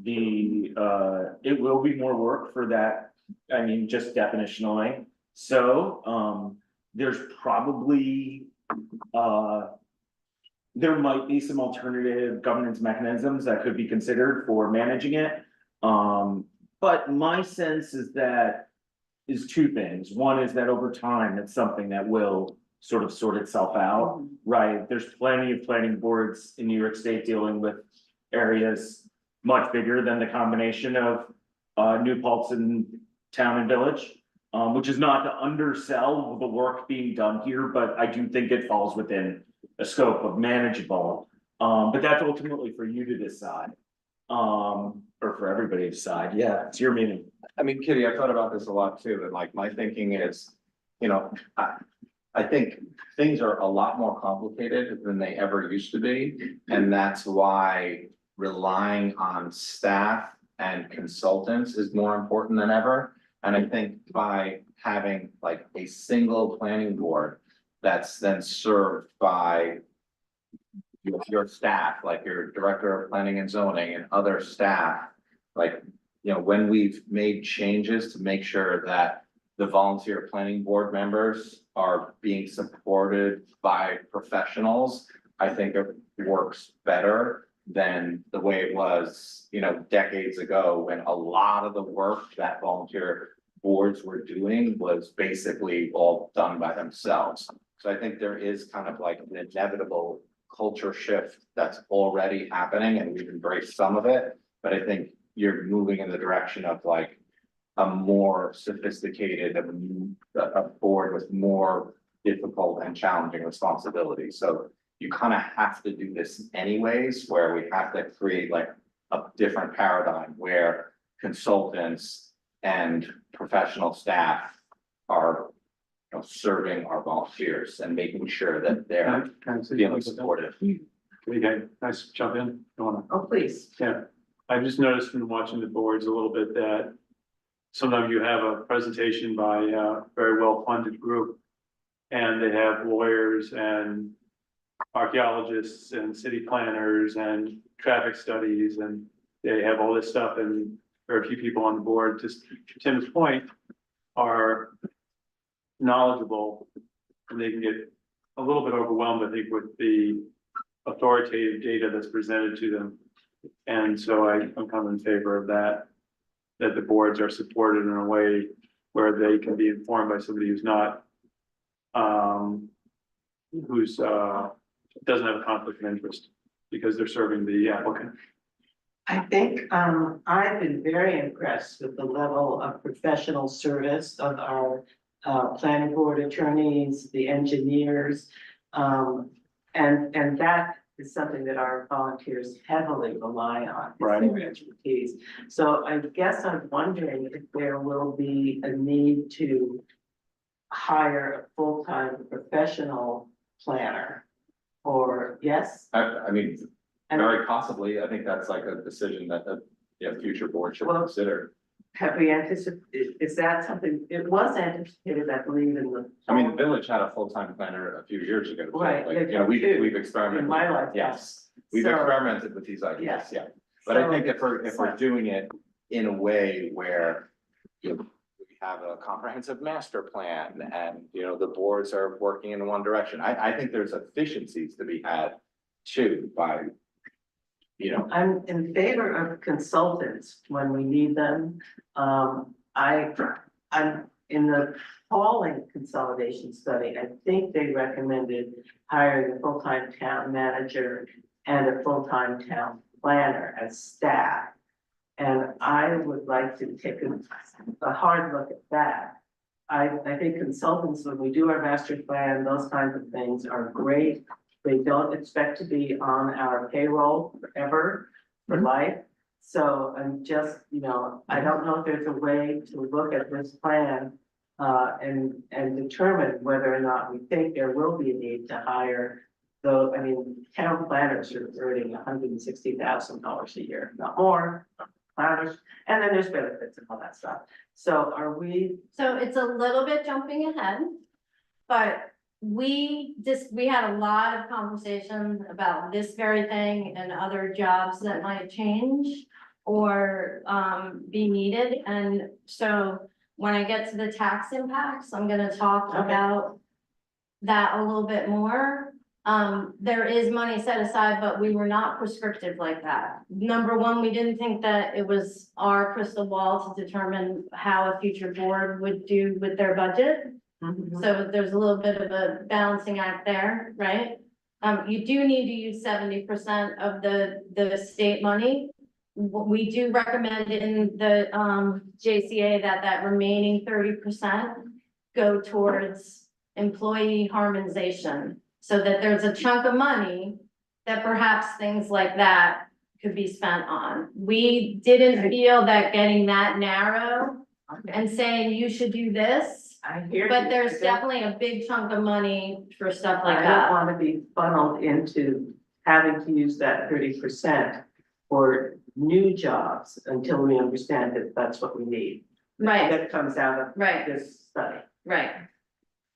[SPEAKER 2] It will be more work for that. I mean, just definitionally. So, there's probably, there might be some alternative governance mechanisms that could be considered for managing it. But my sense is two things. One is that over time, it's something that will sort of sort itself out, right? There's plenty of planning boards in New York State dealing with areas much bigger than the combination of New Paltz and Town and Village, which is not to undersell the work being done here, but I do think it falls within a scope of manageable. But that's ultimately for you to decide, or for everybody to decide. Yeah, it's your meeting.
[SPEAKER 4] I mean, Kitty, I thought about this a lot too, and like my thinking is, you know, I think things are a lot more complicated than they ever used to be. And that's why relying on staff and consultants is more important than ever. And I think by having like a single planning board that's then served by your staff, like your director of planning and zoning and other staff, like, you know, when we've made changes to make sure that the volunteer planning board members are being supported by professionals, I think it works better than the way it was, you know, decades ago, when a lot of the work that volunteer boards were doing was basically all done by themselves. So I think there is kind of like an inevitable culture shift that's already happening, and we've embraced some of it, but I think you're moving in the direction of like a more sophisticated, a board with more difficult and challenging responsibilities. So you kind of have to do this anyways, where we have to create like a different paradigm where consultants and professional staff are, you know, serving our volunteers and making sure that they're feeling supported.
[SPEAKER 7] Okay, nice, jump in. Go on.
[SPEAKER 5] Oh, please.
[SPEAKER 7] Yeah, I've just noticed from watching the boards a little bit that sometimes you have a presentation by a very well-funded group, and they have lawyers and archaeologists and city planners and traffic studies, and they have all this stuff, and very few people on the board, just to Tim's point, are knowledgeable, and they can get a little bit overwhelmed, I think, with the authoritative data that's presented to them. And so I'm kind of in favor of that the boards are supported in a way where they can be informed by somebody who's not, doesn't have a conflict of interest because they're serving the applicant.
[SPEAKER 5] I think, I've been very impressed with the level of professional service of our planning board attorneys, the engineers. And that is something that our volunteers heavily rely on, is
[SPEAKER 7] Right.
[SPEAKER 5] their expertise. So I guess I'm wondering if there will be a need to hire a full-time professional planner, or yes?
[SPEAKER 4] I mean,
[SPEAKER 5] And
[SPEAKER 4] very possibly, I think that's like a decision that the, future board should
[SPEAKER 5] Well,
[SPEAKER 4] consider.
[SPEAKER 5] have we anticipated, is that something, it was anticipated, I believe, in the.
[SPEAKER 4] I mean, the village had a full-time planner a few years ago. so,
[SPEAKER 5] Right,
[SPEAKER 4] like,
[SPEAKER 5] they've
[SPEAKER 4] you know, we've,
[SPEAKER 5] had two
[SPEAKER 4] we've experimented.
[SPEAKER 5] in my lifetime.
[SPEAKER 4] Yes, we've
[SPEAKER 5] So-
[SPEAKER 4] experimented with these ideas,
[SPEAKER 5] Yes.
[SPEAKER 4] yeah. But I
[SPEAKER 5] So-
[SPEAKER 4] think if we're doing it in a way where, we have a comprehensive master plan and, the boards are working in one direction, I think there's efficiencies to be had too by,
[SPEAKER 5] I'm in favor of consultants when we need them. I'm in the Pauling consolidation study, I think they recommended hiring a full-time town manager and a full-time town planner as staff. And I would like to take a hard look at that. I think consultants, when we do our master plan, those kinds of things are great. They don't expect to be on our payroll forever, for life. So I'm just, I don't know if there's a way to look at this plan and determine whether or not we think there will be a need to hire. Though, I mean, town planners are earning $160,000 a year, not more. Planners, and then there's benefits and all that stuff. So are we,
[SPEAKER 3] So it's a little bit jumping ahead, but we had a lot of conversations about this very thing and other jobs that might change or be needed. And so when I get to the tax impacts, I'm gonna talk
[SPEAKER 5] Okay.
[SPEAKER 3] about that a little bit more. There is money set aside, but we were not prescriptive like that. Number one, we didn't think that it was our crystal ball to determine how a future board would do with their budget. So there's a little bit of a balancing act there, right? You do need to use 70% of the state money. We do recommend in the JCA that remaining 30% go towards employee harmonization. So that there's a chunk of money that perhaps things like that could be spent on. We didn't feel that getting that narrow and saying you should do this.
[SPEAKER 5] I hear.
[SPEAKER 3] But
[SPEAKER 5] you.
[SPEAKER 3] there's
[SPEAKER 5] I don't-
[SPEAKER 3] definitely a big chunk of money for stuff like
[SPEAKER 5] I don't
[SPEAKER 3] that.
[SPEAKER 5] wanna be funneled into having to use that 30% for new jobs until we understand that that's what we need.
[SPEAKER 3] Right,
[SPEAKER 5] That comes out of
[SPEAKER 3] right,
[SPEAKER 5] this study.
[SPEAKER 3] right,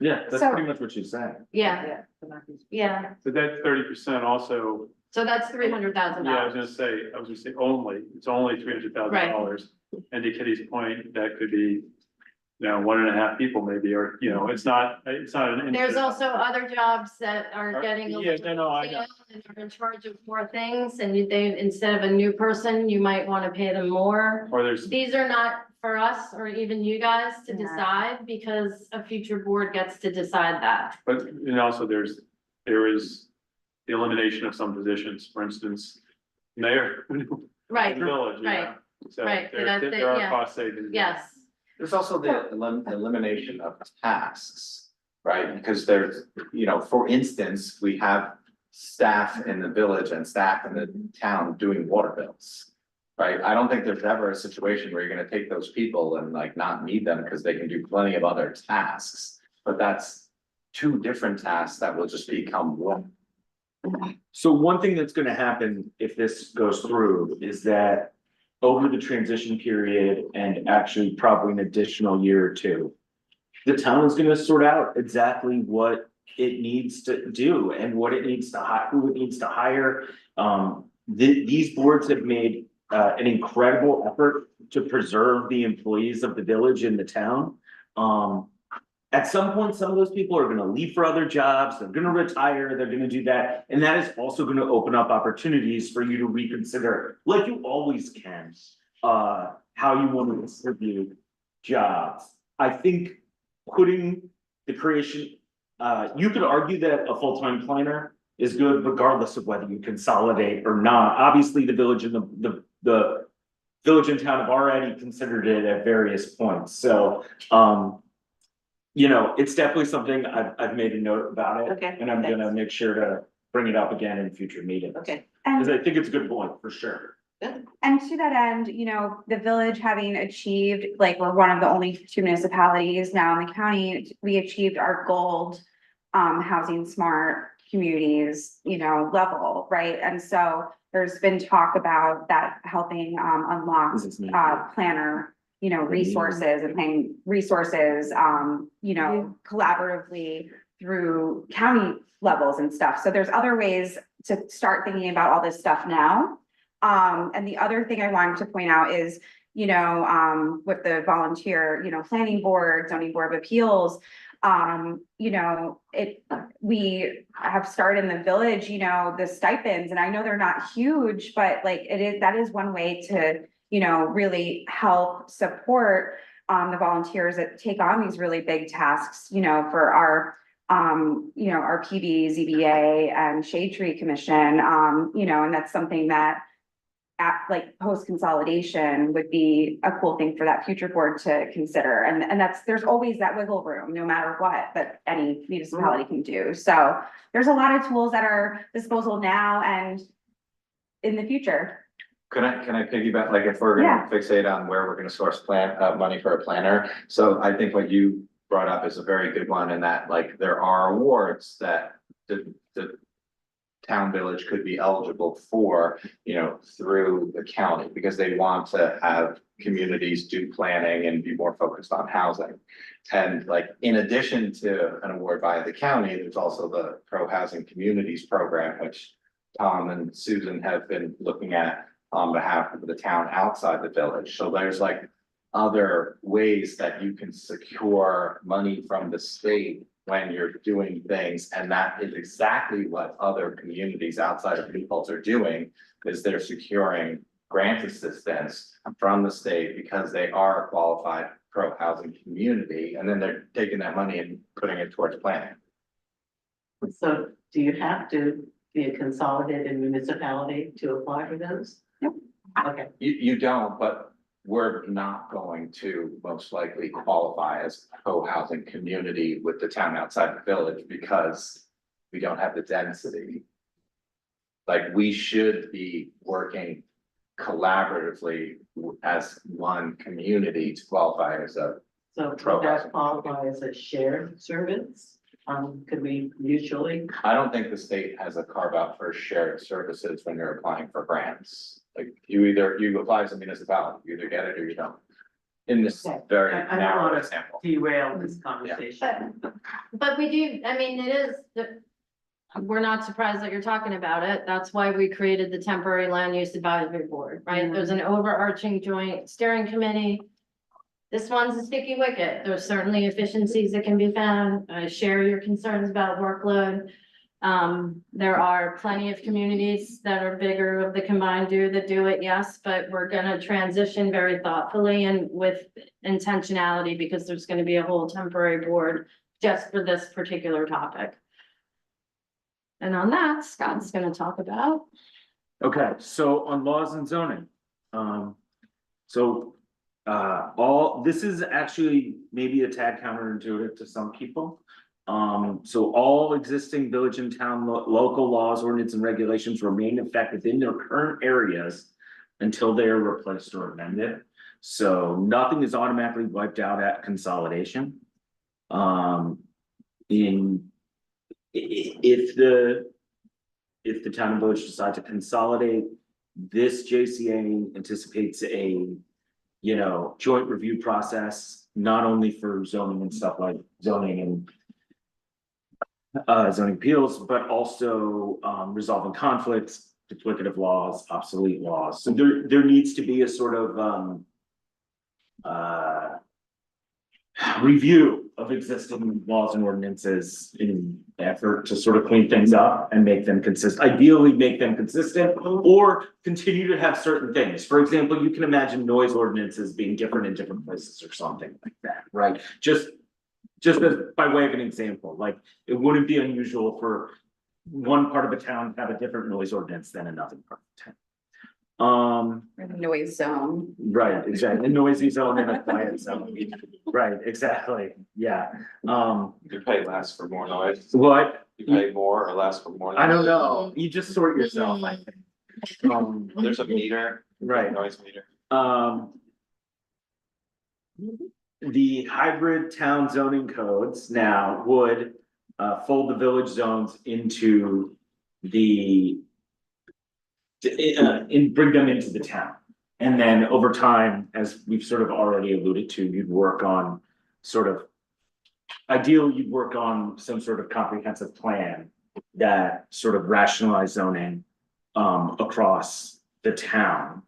[SPEAKER 2] Yeah, that's
[SPEAKER 1] So-
[SPEAKER 2] pretty much what she's saying.
[SPEAKER 3] yeah, yeah.
[SPEAKER 7] But that 30% also,
[SPEAKER 3] So that's $300,000.
[SPEAKER 7] I was gonna say it's only $300,000. And to Kitty's point, that could be, 1.5 people maybe, or, it's not an.
[SPEAKER 3] There's
[SPEAKER 7] infinite-
[SPEAKER 3] also other jobs that are getting. a
[SPEAKER 7] Yeah,
[SPEAKER 3] little
[SPEAKER 7] no, I know.
[SPEAKER 3] And are in charge of more things, and instead of a new person, you might wanna pay them more.
[SPEAKER 7] Or there's,
[SPEAKER 3] These are not for us or even you guys to
[SPEAKER 1] Yeah.
[SPEAKER 3] decide, because a future board gets to decide that.
[SPEAKER 7] but, and also there is the elimination of some positions, for instance, mayor.
[SPEAKER 3] Right,
[SPEAKER 7] Village,
[SPEAKER 3] right,
[SPEAKER 7] So
[SPEAKER 3] right,
[SPEAKER 7] there
[SPEAKER 3] that-
[SPEAKER 7] there are
[SPEAKER 3] yeah.
[SPEAKER 7] cost savings.
[SPEAKER 3] yes,
[SPEAKER 4] There's also the elimination of tasks, right? Because there's, for instance, we have staff in the village and staff in the town doing water bills. Right? I don't think there's ever a situation where you're gonna take those people and like not need them because they can do plenty of other tasks. But that's two different tasks that will just become one.
[SPEAKER 2] So one thing that's gonna happen if this goes through is that over the transition period and actually probably an additional year or two, the town is gonna sort out exactly what it needs to do and what it needs to hire, who it needs to hire. These boards have made an incredible effort to preserve the employees of the village and the town. At some point, some of those people are gonna leave for other jobs, they're gonna retire, they're gonna do that. And that is also gonna open up opportunities for you to reconsider, like you always can, how you wanna distribute jobs. I think putting the creation, you could argue that a full-time planner is good regardless of whether you consolidate or not. Obviously, the village and the village and town have already considered it at various points, so, it's definitely something I've made a note about it.
[SPEAKER 5] Okay,
[SPEAKER 2] And I'm gonna
[SPEAKER 5] thanks.
[SPEAKER 2] make sure to bring it up again in future meetings.
[SPEAKER 5] Okay.
[SPEAKER 1] And
[SPEAKER 2] Cause I think it's a good point, for sure.
[SPEAKER 1] And to that end, you know, the village having achieved, like, we're one of the only two municipalities now in the county, we achieved our gold. Housing smart communities, you know, level, right? And so there's been talk about that helping unlock
[SPEAKER 2] This is me.
[SPEAKER 1] planner, you know, resources and paying resources, you know, collaboratively through county levels and stuff. So there's other ways to start thinking about all this stuff now. And the other thing I wanted to point out is, you know, with the volunteer, you know, planning board, zoning board of appeals, you know, we have started in the village, you know, the stipends, and I know they're not huge, but like that is one way to, you know, really help support the volunteers that take on these really big tasks, you know, for our you know, our PB, ZBA and Shade Tree Commission, you know, and that's something that like post consolidation would be a cool thing for that future board to consider. And there's always that wiggle room, no matter what, that any municipality can do. So there's a lot of tools at our disposal now and in the future.
[SPEAKER 4] Can I piggyback, like if we're
[SPEAKER 1] Yeah.
[SPEAKER 4] gonna fixate on where we're gonna source money for a planner? So I think what you brought up is a very good one in that, like, there are awards that the town village could be eligible for, you know, through the county, because they want to have communities do planning and be more focused on housing. And like, in addition to an award by the county, there's also the Pro Housing Communities Program, which Tom and Susan have been looking at on behalf of the town outside the village. So there's like other ways that you can secure money from the state when you're doing things, and that is exactly what other communities outside of New Paltz are doing, is they're securing grant assistance from the state because they are a qualified pro-housing community, and then they're taking that money and putting it towards planning.
[SPEAKER 5] So do you have to be a consolidated municipality to apply for those?
[SPEAKER 1] Nope.
[SPEAKER 5] Okay,
[SPEAKER 4] You don't, but we're not going to most likely qualify as a co-housing community with the town outside the village because we don't have the density. Like, we should be working collaboratively as one community to qualify as a,
[SPEAKER 5] so would that qualify as a shared service? Could we mutually?
[SPEAKER 4] I don't think the state has a carve out for shared services when you're applying for grants. Like, you apply as a municipality, you either get it or you don't. In this
[SPEAKER 5] Okay.
[SPEAKER 4] very
[SPEAKER 5] I don't
[SPEAKER 4] narrow
[SPEAKER 5] wanna
[SPEAKER 4] example.
[SPEAKER 5] derail this conversation.
[SPEAKER 3] But we do, I mean, we're not surprised that you're talking about it. That's why we created the temporary land use advisory board, right? There's an overarching joint steering committee. This one's a sticky wicket. There's certainly efficiencies that can be found. I share your concerns about workload. There are plenty of communities that are bigger of the combined that do it, yes, but we're gonna transition very thoughtfully and with intentionality, because there's gonna be a whole temporary board just for this particular topic. And on that, Scott's gonna talk about.
[SPEAKER 2] Okay, so on laws and zoning, this is actually maybe a tad counterintuitive to some people. So all existing village and town local laws, ordinance and regulations remain effective in their current areas until they are replaced or amended. So nothing is automatically wiped out at consolidation. If the town and village decide to consolidate, this JCA anticipates a, you know, joint review process, not only for zoning and stuff like zoning and zoning appeals, but also resolving conflicts, duplicative laws, obsolete laws. So there needs to be a sort of review of existing laws and ordinances in effort to sort of clean things up and make them consistent, ideally make them consistent, or continue to have certain things. For example, you can imagine noise ordinances being different in different places or something like that, right? Just as by way of an example, like, it wouldn't be unusual for one part of a town to have a different noise ordinance than another part of the town.
[SPEAKER 1] Or the noise zone.
[SPEAKER 2] Right, exactly, a noisy zone and a quiet zone, right, exactly, yeah,
[SPEAKER 4] You pay less for more noise.
[SPEAKER 2] what?
[SPEAKER 4] You pay more or less for more.
[SPEAKER 2] I don't know, you just sort yourself, I think.
[SPEAKER 4] There's a meter.
[SPEAKER 2] Right.
[SPEAKER 4] Noise meter.
[SPEAKER 2] The hybrid town zoning codes now would fold the village zones into the bring them into the town. And then over time, as we've sort of already alluded to, you'd work on sort of ideally, you'd work on some sort of comprehensive plan that sort of rationalize zoning across the town.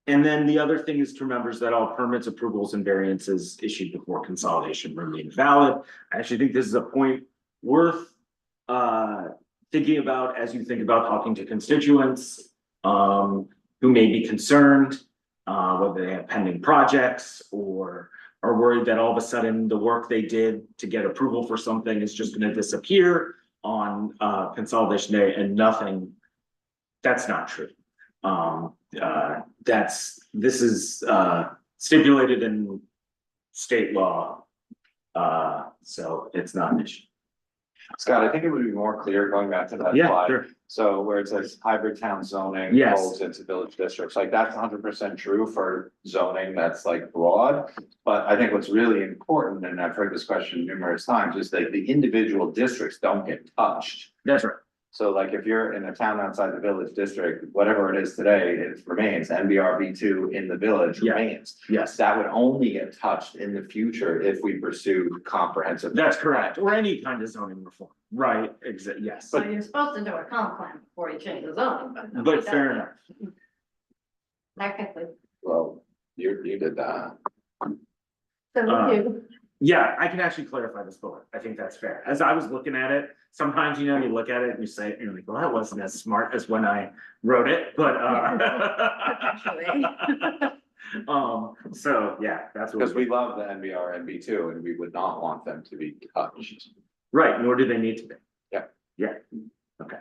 [SPEAKER 2] And then the other thing is to remember is that all permits, approvals, and variances issued before consolidation remain valid. I actually think this is a point worth thinking about as you think about talking to constituents who may be concerned, whether they have pending projects or are worried that all of a sudden the work they did to get approval for something is just gonna disappear on consolidation day and nothing. That's not true. This is stipulated in state law. So it's not an issue.
[SPEAKER 4] Scott, I think it would be more clear going back to that
[SPEAKER 2] Yeah,
[SPEAKER 4] slide.
[SPEAKER 2] sure.
[SPEAKER 4] So where it says hybrid town zoning
[SPEAKER 2] Yes.
[SPEAKER 4] folds into village districts, like that's 100% true for zoning that's like broad. But I think what's really important, and I've heard this question numerous times, is that the individual districts don't get touched.
[SPEAKER 2] That's right.
[SPEAKER 4] So like if you're in a town outside the village district, whatever it is today, it remains, NBR B2 in the village
[SPEAKER 2] Yeah.
[SPEAKER 4] remains.
[SPEAKER 2] Yes,
[SPEAKER 4] That would only get touched in the future if we pursued comprehensive.
[SPEAKER 2] that's correct. Or any kind of zoning reform, right? Yes,
[SPEAKER 3] So you're supposed to do a comp plan before you change the zoning, but. nobody
[SPEAKER 2] but
[SPEAKER 3] does
[SPEAKER 2] fair
[SPEAKER 3] that.
[SPEAKER 2] enough.
[SPEAKER 3] Technically,
[SPEAKER 4] Well, you did that.
[SPEAKER 3] so
[SPEAKER 2] Uh,
[SPEAKER 3] you,
[SPEAKER 2] Yeah, I can actually clarify this bullet. I think that's fair. As I was looking at it, sometimes, you know, you look at it and you say, you're like, well, that wasn't as smart as when I wrote it, but
[SPEAKER 3] Potentially.
[SPEAKER 2] so yeah, that's what.
[SPEAKER 4] Because we love the NBR and B2 and we would not want them to be touched.
[SPEAKER 2] Right, nor do they need to be.
[SPEAKER 4] Yeah.
[SPEAKER 2] Yeah, okay.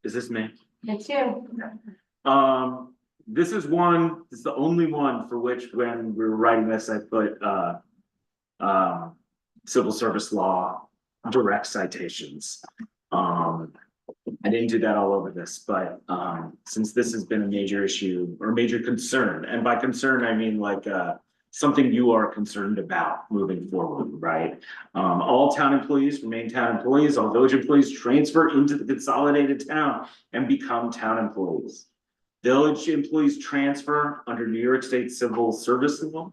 [SPEAKER 2] Is this me?
[SPEAKER 3] it's you.
[SPEAKER 2] This is the only one for which when we were writing this, I put civil service law, direct citations. I didn't do that all over this, but since this has been a major issue or major concern, and by concern, I mean like something you are concerned about moving forward, right? All town employees remain town employees, all village employees transfer into the consolidated town and become town employees. Village employees transfer under New York State Civil Service Law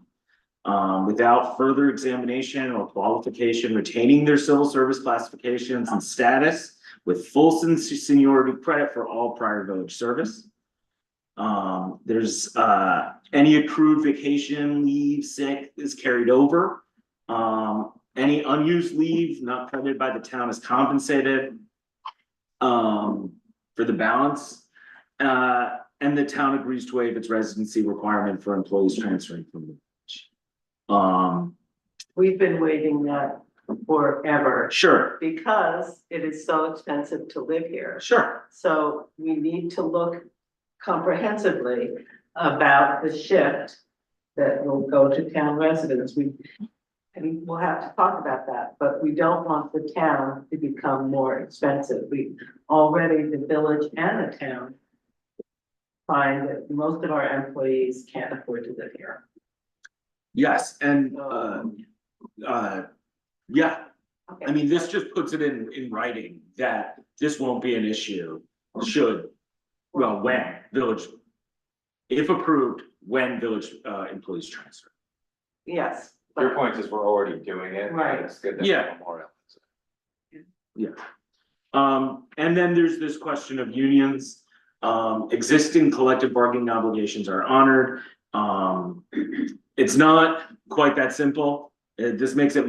[SPEAKER 2] without further examination or qualification, retaining their civil service classifications and status with full seniority credit for all prior village service. There's any accrued vacation, leave, sick is carried over. Any unused leave not credited by the town is compensated for the balance. And the town agrees to waive its residency requirement for employees transferring from the village.
[SPEAKER 5] We've been waiving that forever
[SPEAKER 2] Sure,
[SPEAKER 5] because it is so expensive to live here.
[SPEAKER 2] sure,
[SPEAKER 5] So we need to look comprehensively about the shift that will go to town residents. And we'll have to talk about that, but we don't want the town to become more expensive. We already, the village and the town find that most of our employees can't afford to live here.
[SPEAKER 2] yes, and yeah,
[SPEAKER 5] Okay.
[SPEAKER 2] I mean, this just puts it in writing that this won't be an issue, when village. If approved, when village employees transfer.
[SPEAKER 5] Yes.
[SPEAKER 4] Your point is we're already doing it. and
[SPEAKER 5] Right.
[SPEAKER 4] It's good to
[SPEAKER 2] Yeah.
[SPEAKER 4] memorialize it.
[SPEAKER 2] And then there's this question of unions. Existing collective bargaining obligations are honored. It's not quite that simple. This makes it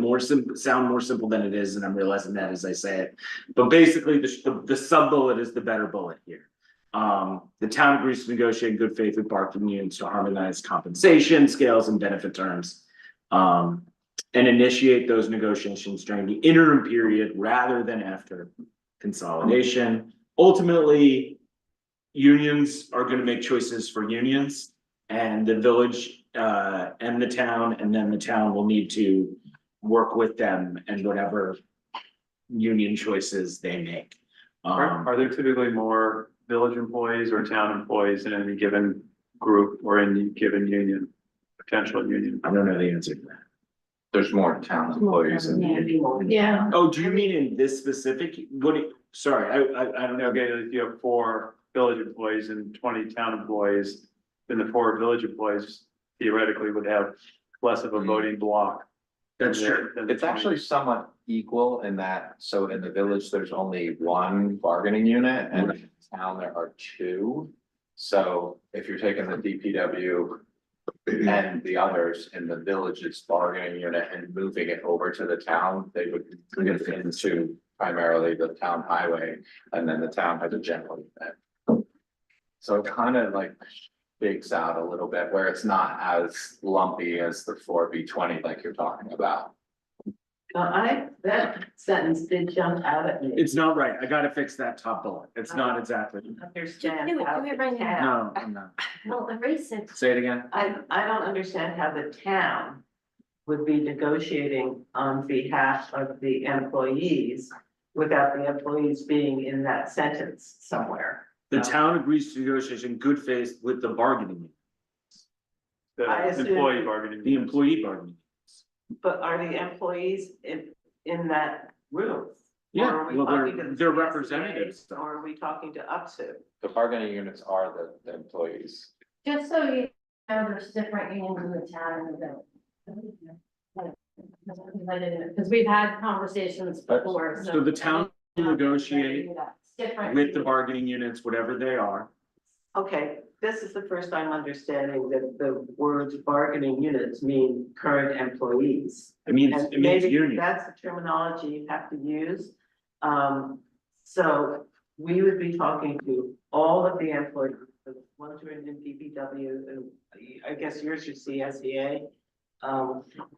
[SPEAKER 2] sound more simple than it is, and I'm realizing that as I say it. But basically, the sub bullet is the better bullet here. The town agrees to negotiate in good faith with bargaining unions to harmonize compensation scales and benefit terms. And initiate those negotiations during the interim period rather than after consolidation. Ultimately, unions are gonna make choices for unions and the village and the town, and then the town will need to
[SPEAKER 6] work with them and whatever union choices they make.
[SPEAKER 7] Are there typically more village employees or town employees in any given group or in any given union, potential union?
[SPEAKER 6] I don't know the answer to that.
[SPEAKER 4] There's more town employees in the union.
[SPEAKER 3] Yeah.
[SPEAKER 6] Oh, do you mean in this specific, sorry, I don't know.
[SPEAKER 7] Okay, if you have 4 village employees and 20 town employees, then the 4 village employees theoretically would have less of a voting block.
[SPEAKER 6] That's
[SPEAKER 7] than the-
[SPEAKER 6] true.
[SPEAKER 7] than the
[SPEAKER 4] It's
[SPEAKER 7] 20.
[SPEAKER 4] actually somewhat equal in that, so in the village, there's only one bargaining unit, and in the town, there are 2. So if you're taking the DPW and the others in the village's bargaining unit and moving it over to the town, they would get into primarily the town highway, and then the town has a general unit. So it kind of like shakes out a little bit where it's not as lumpy as the 4B20 like you're talking about.
[SPEAKER 5] That sentence did jump out at me.
[SPEAKER 6] It's not right. I gotta fix that top bullet. It's not exactly.
[SPEAKER 5] Understand
[SPEAKER 3] Do it,
[SPEAKER 5] how
[SPEAKER 3] do it
[SPEAKER 5] the
[SPEAKER 3] right now.
[SPEAKER 5] town,
[SPEAKER 6] No, I'm not.
[SPEAKER 3] Well, erase it.
[SPEAKER 6] Say it again.
[SPEAKER 5] I don't understand how the town would be negotiating on behalf of the employees without the employees being in that sentence somewhere.
[SPEAKER 6] The town agrees to negotiation in good faith with the bargaining, unit,
[SPEAKER 5] I
[SPEAKER 7] The
[SPEAKER 5] assume-
[SPEAKER 7] employee bargaining.
[SPEAKER 6] the
[SPEAKER 7] units.
[SPEAKER 6] employee bargaining.
[SPEAKER 5] But are the employees in that room?
[SPEAKER 6] Yeah,
[SPEAKER 5] Or are we
[SPEAKER 6] well,
[SPEAKER 5] talking to the
[SPEAKER 6] they're
[SPEAKER 5] CSEA,
[SPEAKER 6] representatives.
[SPEAKER 5] Or are we talking to UPSU?
[SPEAKER 4] The bargaining units are the employees.
[SPEAKER 3] Just so you know, there's different unions in the town and the village. Because we've had conversations before,
[SPEAKER 6] So the town will negotiate
[SPEAKER 3] Different.
[SPEAKER 6] with the bargaining units, whatever they are.
[SPEAKER 5] Okay, this is the first time understanding that the words bargaining units mean current employees.
[SPEAKER 6] It means,
[SPEAKER 5] And
[SPEAKER 6] it means
[SPEAKER 5] maybe
[SPEAKER 6] union.
[SPEAKER 5] that's the terminology you have to use. So we would be talking to all of the employees, the ones who are in DPW, and I guess yours is CSEA.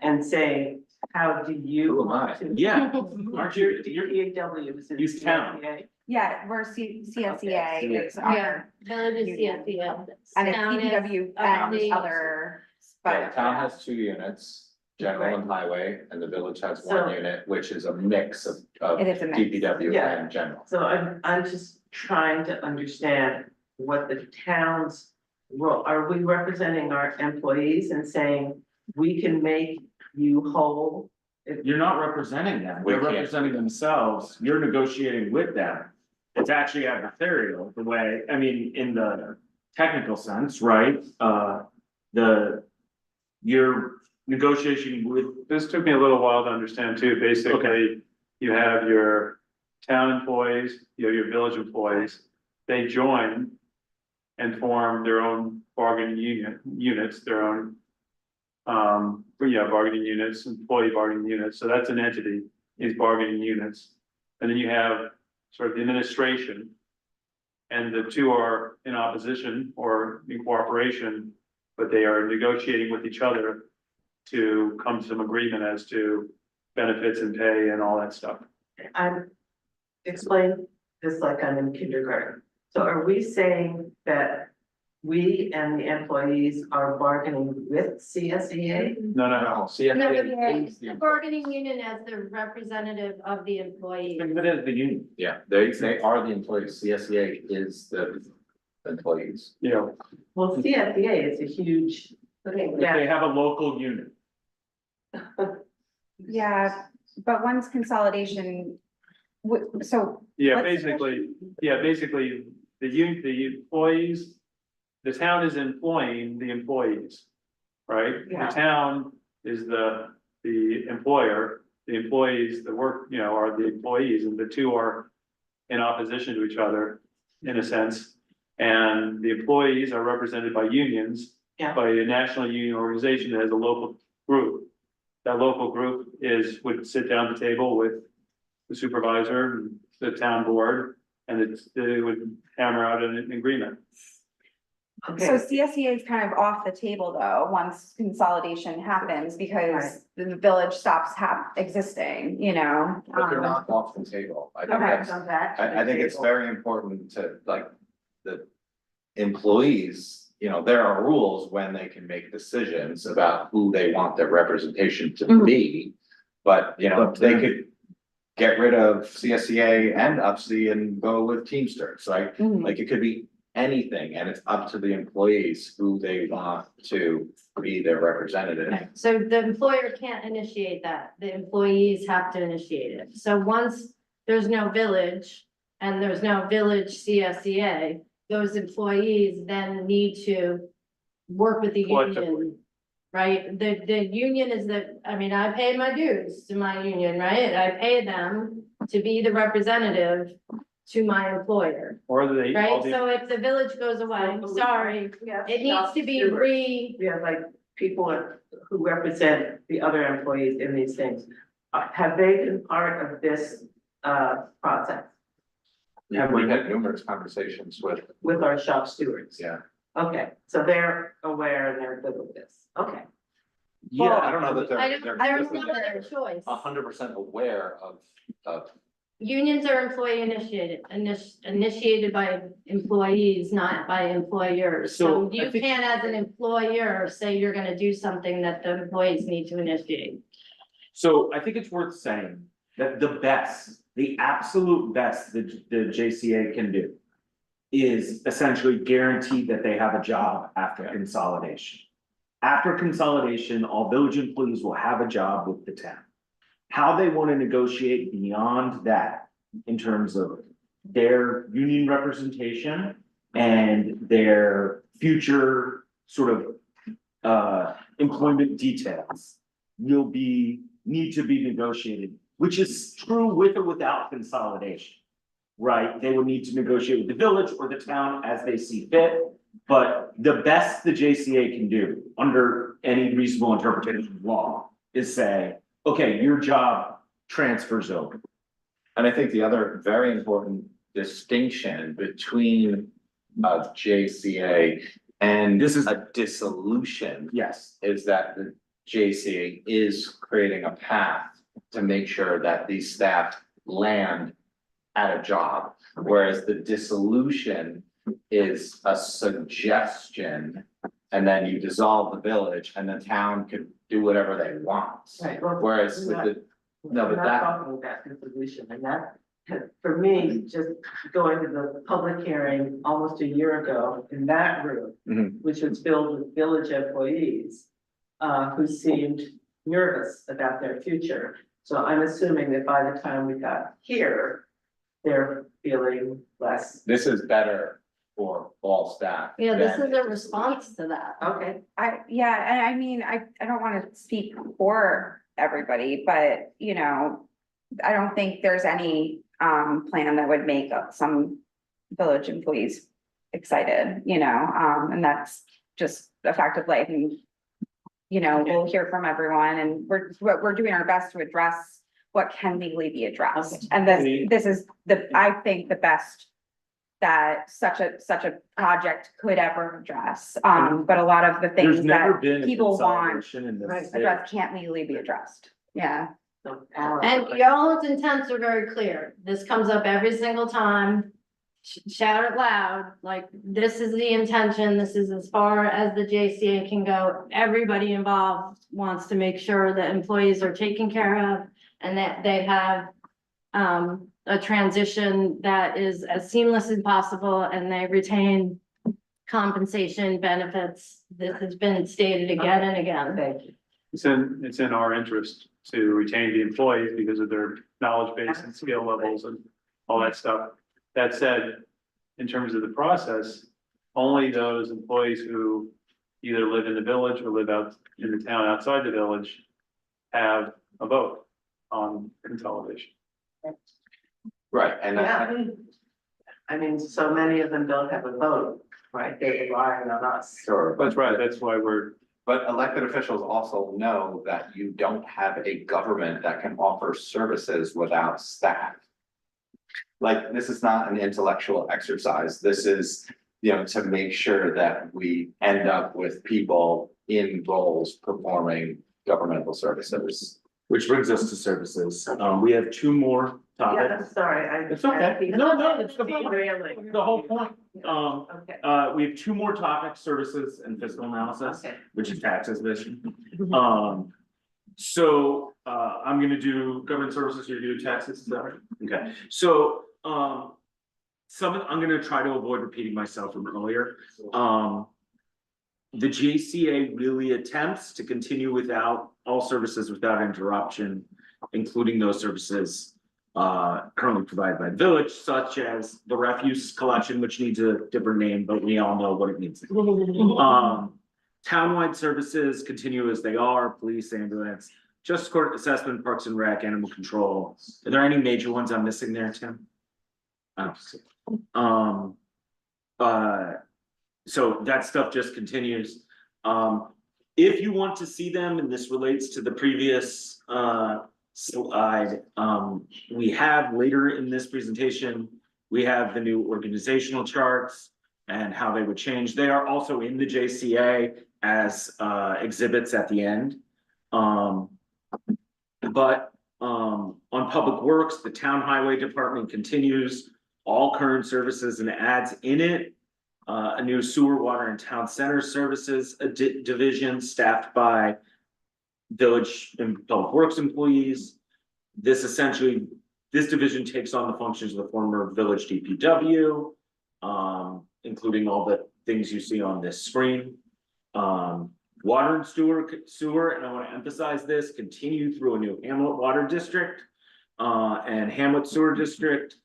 [SPEAKER 5] And saying, how do you
[SPEAKER 4] Who am
[SPEAKER 5] want
[SPEAKER 4] I?
[SPEAKER 5] to?
[SPEAKER 6] Yeah, aren't you,
[SPEAKER 5] Your
[SPEAKER 6] you're,
[SPEAKER 5] DPW is in
[SPEAKER 6] Use town.
[SPEAKER 5] CSEA.
[SPEAKER 1] Yeah, we're CSEA
[SPEAKER 6] Okay.
[SPEAKER 1] is
[SPEAKER 3] Yeah,
[SPEAKER 1] our,
[SPEAKER 3] village is
[SPEAKER 1] Union.
[SPEAKER 3] CSEA.
[SPEAKER 1] and it's
[SPEAKER 3] Town is
[SPEAKER 1] DPW
[SPEAKER 3] update.
[SPEAKER 1] and other.
[SPEAKER 4] Yeah,
[SPEAKER 1] But
[SPEAKER 4] the town has 2 units, general and highway, and the village has 1
[SPEAKER 5] So-
[SPEAKER 4] unit, which is a mix of
[SPEAKER 1] It is a mix.
[SPEAKER 4] DPW
[SPEAKER 5] Yeah.
[SPEAKER 4] and general.
[SPEAKER 5] So I'm just trying to understand what the town's, well, are we representing our employees and saying, we can make you whole?
[SPEAKER 6] you're not representing them.
[SPEAKER 4] We
[SPEAKER 6] They're
[SPEAKER 4] can't.
[SPEAKER 6] representing themselves. You're negotiating with them. It's actually adversarial, the way, I mean, in the technical sense, right? You're negotiating with,
[SPEAKER 7] This took me a little while to understand too. Basically, you have your town employees, you have your village employees. They join and form their own bargaining units, their own. Bargaining units, employee bargaining units. So that's an entity, these bargaining units. And then you have sort of the administration. And the 2 are in opposition or in cooperation, but they are negotiating with each other to come to some agreement as to benefits and pay and all that stuff.
[SPEAKER 5] I'm, explain this like I'm in kindergarten. So are we saying that we and the employees are bargaining with CSEA?
[SPEAKER 7] No,
[SPEAKER 4] No,
[SPEAKER 3] No,
[SPEAKER 4] CSEA is
[SPEAKER 3] the
[SPEAKER 4] the,
[SPEAKER 3] bargaining union as the representative of the employee.
[SPEAKER 6] think of it as the union.
[SPEAKER 4] yeah, they are the employees, CSEA is the employees.
[SPEAKER 7] you know,
[SPEAKER 5] Well, CSEA is a huge,
[SPEAKER 6] They have a local unit.
[SPEAKER 1] Yeah, but one's consolidation. So,
[SPEAKER 7] yeah,
[SPEAKER 1] What's the
[SPEAKER 7] basically, the employees. The town is employing the employees, right? The
[SPEAKER 5] Yeah.
[SPEAKER 7] town is the employer, the employees, the work, are the employees, and the 2 are in opposition to each other, in a sense. And the employees are represented by unions,
[SPEAKER 5] Yeah.
[SPEAKER 7] by a national union organization that has a local group. That local group would sit down at the table with the supervisor, and the town board, and they would hammer out an agreement.
[SPEAKER 1] so
[SPEAKER 5] okay,
[SPEAKER 1] CSEA is kind of off the table though, once consolidation happens,
[SPEAKER 5] Right.
[SPEAKER 1] because the village stops existing, you know?
[SPEAKER 4] But they're not off the table. I think
[SPEAKER 1] Okay.
[SPEAKER 4] that's,
[SPEAKER 5] come back to
[SPEAKER 4] I
[SPEAKER 5] the
[SPEAKER 4] think it's
[SPEAKER 5] table.
[SPEAKER 4] very important to like the employees, there are rules when they can make decisions about who they want their representation to
[SPEAKER 1] Mhm.
[SPEAKER 4] be. But, you know, they could get rid of CSEA and UPSI and go with Teamsters, right?
[SPEAKER 1] Mhm.
[SPEAKER 4] Like, it could be anything, and it's up to the employees who they want to be their representative.
[SPEAKER 3] So the employer can't initiate that, the employees have to initiate it. So once there's no village and there's no village CSEA, those employees then need to work with the
[SPEAKER 7] Collectively.
[SPEAKER 3] union. Right, the union is I mean, I pay my dues to my union, right? I pay them to be the representative to my employer,
[SPEAKER 7] Or they, all
[SPEAKER 3] right?
[SPEAKER 7] the,
[SPEAKER 3] So if the village goes away, sorry, it needs to be
[SPEAKER 5] We have like people who represent the other employees in these things. Have they been part of this process
[SPEAKER 4] Yeah, we've had numerous conversations
[SPEAKER 5] with our shop stewards?
[SPEAKER 4] yeah.
[SPEAKER 5] Okay, so they're aware and they're good with this, okay.
[SPEAKER 4] Yeah, I don't know that
[SPEAKER 3] I
[SPEAKER 4] they're,
[SPEAKER 3] don't,
[SPEAKER 4] they're
[SPEAKER 3] there's no other choice.
[SPEAKER 4] 100% aware of,
[SPEAKER 3] Unions are employee initiated by employees, not by employers. So
[SPEAKER 7] So, I
[SPEAKER 3] you
[SPEAKER 7] think-
[SPEAKER 3] can't, as an employer, say you're gonna do something that the employees need to initiate.
[SPEAKER 2] So I think it's worth saying that the absolute best the JCA can do is essentially guarantee that they have a job after consolidation. After consolidation, all village employees will have a job with the town. How they want to negotiate beyond that in terms of their union representation and their future sort of employment details will need to be negotiated, which is true with or without consolidation. Right? They would need to negotiate with the village or the town as they see fit. But the best the JCA can do under any reasonable interpretation of law is say, okay, your job transfers over.
[SPEAKER 4] and I think the other very important distinction between a JCA and
[SPEAKER 2] This is-
[SPEAKER 4] a dissolution
[SPEAKER 2] Yes.
[SPEAKER 4] is that the JCA is creating a path to make sure that these staff land at a job, whereas the dissolution is a suggestion. And then you dissolve the village and the town could do whatever they want.
[SPEAKER 5] Right, well,
[SPEAKER 4] Whereas with the, no,
[SPEAKER 5] we're
[SPEAKER 4] but
[SPEAKER 5] not
[SPEAKER 4] that,
[SPEAKER 5] talking about distribution, and that, for me, just going to the public hearing almost a year ago in that room,
[SPEAKER 4] Mhm.
[SPEAKER 5] which was filled with village employees, who seemed nervous about their future. So I'm assuming that by the time we got here, they're feeling less,
[SPEAKER 4] this is better for all staff.
[SPEAKER 3] Yeah, this
[SPEAKER 4] than
[SPEAKER 3] is a response to that.
[SPEAKER 5] okay,
[SPEAKER 1] Yeah, and I mean, I don't wanna speak for everybody, but, you know, I don't think there's any, plan that would make some village employees excited, you know, and that's just a fact of life and, you know, we'll hear from everyone and we're doing our best to address what can legally be addressed. And this is I think the best that such a project could ever address. But a lot of the
[SPEAKER 2] There's
[SPEAKER 1] things
[SPEAKER 2] never
[SPEAKER 1] that
[SPEAKER 2] been a
[SPEAKER 1] people want
[SPEAKER 2] consolidation in
[SPEAKER 5] Right,
[SPEAKER 2] this. state.
[SPEAKER 1] addressed can't legally be addressed. Yeah.
[SPEAKER 5] so. Alan,
[SPEAKER 3] And y'all's intents are very clear. This comes up every single time. Shout it loud, like, this is the intention, this is as far as the JCA can go. Everybody involved wants to make sure that employees are taken care of and that they have a transition that is as seamless as possible and they retain compensation benefits. This has been stated again and again.
[SPEAKER 5] Thank you.
[SPEAKER 7] it's in our interest to retain the employees because of their knowledge base and skill levels and all that stuff. That said, in terms of the process, only those employees who either live in the village or live out in the town outside the village have a vote on consolidation.
[SPEAKER 4] Right, and
[SPEAKER 5] Yeah, I mean, so many of them don't have a vote, right? They're relying on us.
[SPEAKER 4] sure,
[SPEAKER 7] That's right, that's why we're,
[SPEAKER 4] but elected officials also know that you don't have a government that can offer services without staff. Like, this is not an intellectual exercise, this is, you know, to make sure that we end up with people in roles performing governmental services.
[SPEAKER 2] Which brings us to services. We have two more
[SPEAKER 5] Yeah,
[SPEAKER 2] topics.
[SPEAKER 5] sorry,
[SPEAKER 2] It's okay. No, it's the whole,
[SPEAKER 5] Derailing.
[SPEAKER 2] the whole point.
[SPEAKER 5] Okay,
[SPEAKER 2] We have two more topics, services and fiscal analysis,
[SPEAKER 5] okay.
[SPEAKER 2] which is taxes this.
[SPEAKER 6] So, I'm gonna do government services, you're gonna do taxes, is that right? Okay, so, I'm gonna try to avoid repeating myself from earlier. The JCA really attempts to continue without all services without interruption, including those services currently provided by the village, such as the refuse collection, which needs a different name, but we all know what it means. Townwide services continue as they are, police, ambulance, justice court, assessment, parks and rec, animal control. Are there any major ones I'm missing there, Tim? So that stuff just continues. If you want to see them, and this relates to the previous slide, we have later in this presentation, we have the new organizational charts and how they would change. They are also in the JCA as exhibits at the end. But on Public Works, the Town Highway Department continues all current services and adds in it a new sewer, water and town center services division staffed by village and public works employees. This division takes on the functions of the former village DPW, including all the things you see on this screen. Water and sewer, and I want to emphasize this, continue through a new Hamlet Water District and Hamlet Sewer District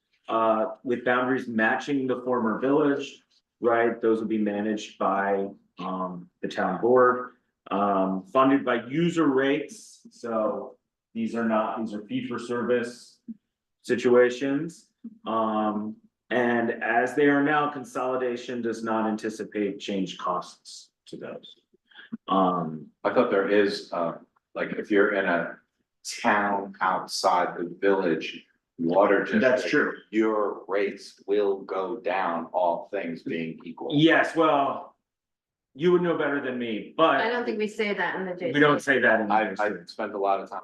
[SPEAKER 6] with boundaries matching the former village. Right, those will be managed by the town board, funded by user rates. So these are fee for service situations. And as they are now, consolidation does not anticipate change costs to those.
[SPEAKER 4] I thought there is, like, if you're in a town outside the village water district.
[SPEAKER 6] That's true.
[SPEAKER 4] Your rates will go down, all things being equal.
[SPEAKER 6] Yes, well, you would know better than me, but
[SPEAKER 3] I don't think we say that in the JCA.
[SPEAKER 6] we don't say that in
[SPEAKER 4] I
[SPEAKER 6] the
[SPEAKER 4] spent a lot of time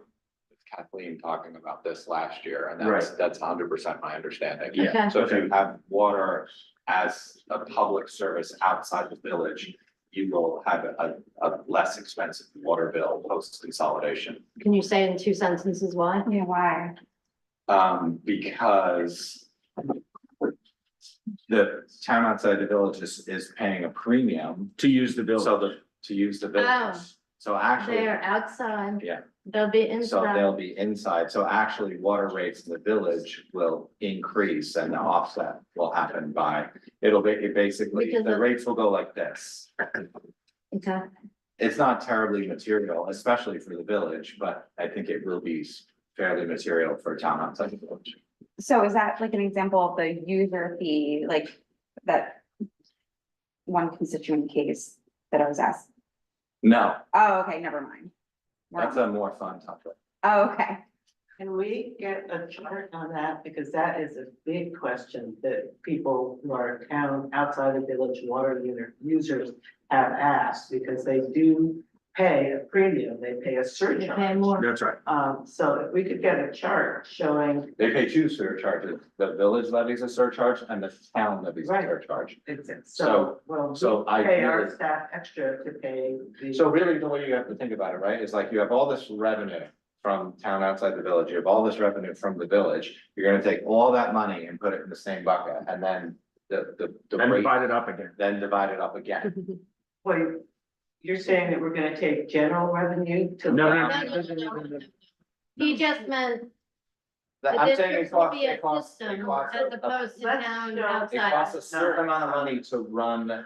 [SPEAKER 4] with Kathleen talking about this last year, and
[SPEAKER 6] Right.
[SPEAKER 4] that's 100% my understanding.
[SPEAKER 6] Yeah.
[SPEAKER 3] Okay.
[SPEAKER 4] So if you have water as a public service outside the village, you will have a less expensive water bill post consolidation.
[SPEAKER 3] Can you say in 2 sentences why?
[SPEAKER 1] Yeah, why?
[SPEAKER 4] Because the town outside the village is paying a premium,
[SPEAKER 6] to use the bill.
[SPEAKER 4] to use the village.
[SPEAKER 3] Oh.
[SPEAKER 4] So actually,
[SPEAKER 3] They're outside.
[SPEAKER 4] Yeah.
[SPEAKER 3] They'll be
[SPEAKER 4] so
[SPEAKER 3] inside.
[SPEAKER 4] they'll be inside, so actually water rates in the village will increase and the offset will happen by, basically,
[SPEAKER 3] Because
[SPEAKER 4] the
[SPEAKER 3] of-
[SPEAKER 4] rates will go like this.
[SPEAKER 3] Okay.
[SPEAKER 4] It's not terribly material, especially for the village, but I think it will be fairly material for a town outside the village.
[SPEAKER 1] So is that like an example of the user fee, like that one constituent case that I was asked?
[SPEAKER 4] No,
[SPEAKER 1] Oh, okay, never mind.
[SPEAKER 4] that's a more fun topic.
[SPEAKER 1] Oh, okay.
[SPEAKER 5] Can we get a chart on that? Because that is a big question that people who are town outside the village water users have asked, because they do pay a premium, they pay a
[SPEAKER 3] They pay
[SPEAKER 5] surcharge.
[SPEAKER 3] more.
[SPEAKER 6] That's right.
[SPEAKER 5] So if we could get a chart showing,
[SPEAKER 4] They pay 2 surcharges, the village levies a surcharge and the town levies a
[SPEAKER 5] Right.
[SPEAKER 4] surcharge.
[SPEAKER 5] so, well,
[SPEAKER 4] so
[SPEAKER 5] we pay our
[SPEAKER 4] ideally-
[SPEAKER 5] staff extra to pay the.
[SPEAKER 4] So really, the way you have to think about it, right, is like you have all this revenue from town outside the village, you have all this revenue from the village. You're gonna take all that money and put it in the same bucket, and then the
[SPEAKER 6] And
[SPEAKER 4] rate,
[SPEAKER 6] divide it up again.
[SPEAKER 4] then divide it up again.
[SPEAKER 5] Wait, you're saying that we're gonna take general revenue to.
[SPEAKER 6] No,
[SPEAKER 3] No, no, no, no. He just meant the
[SPEAKER 4] I'm saying
[SPEAKER 3] district
[SPEAKER 4] it
[SPEAKER 3] will
[SPEAKER 4] costs,
[SPEAKER 3] be a
[SPEAKER 4] it costs, it
[SPEAKER 3] system
[SPEAKER 4] costs,
[SPEAKER 3] as opposed to
[SPEAKER 5] Let's
[SPEAKER 3] town
[SPEAKER 5] show-
[SPEAKER 4] it costs a
[SPEAKER 3] outside.
[SPEAKER 4] certain amount of money to run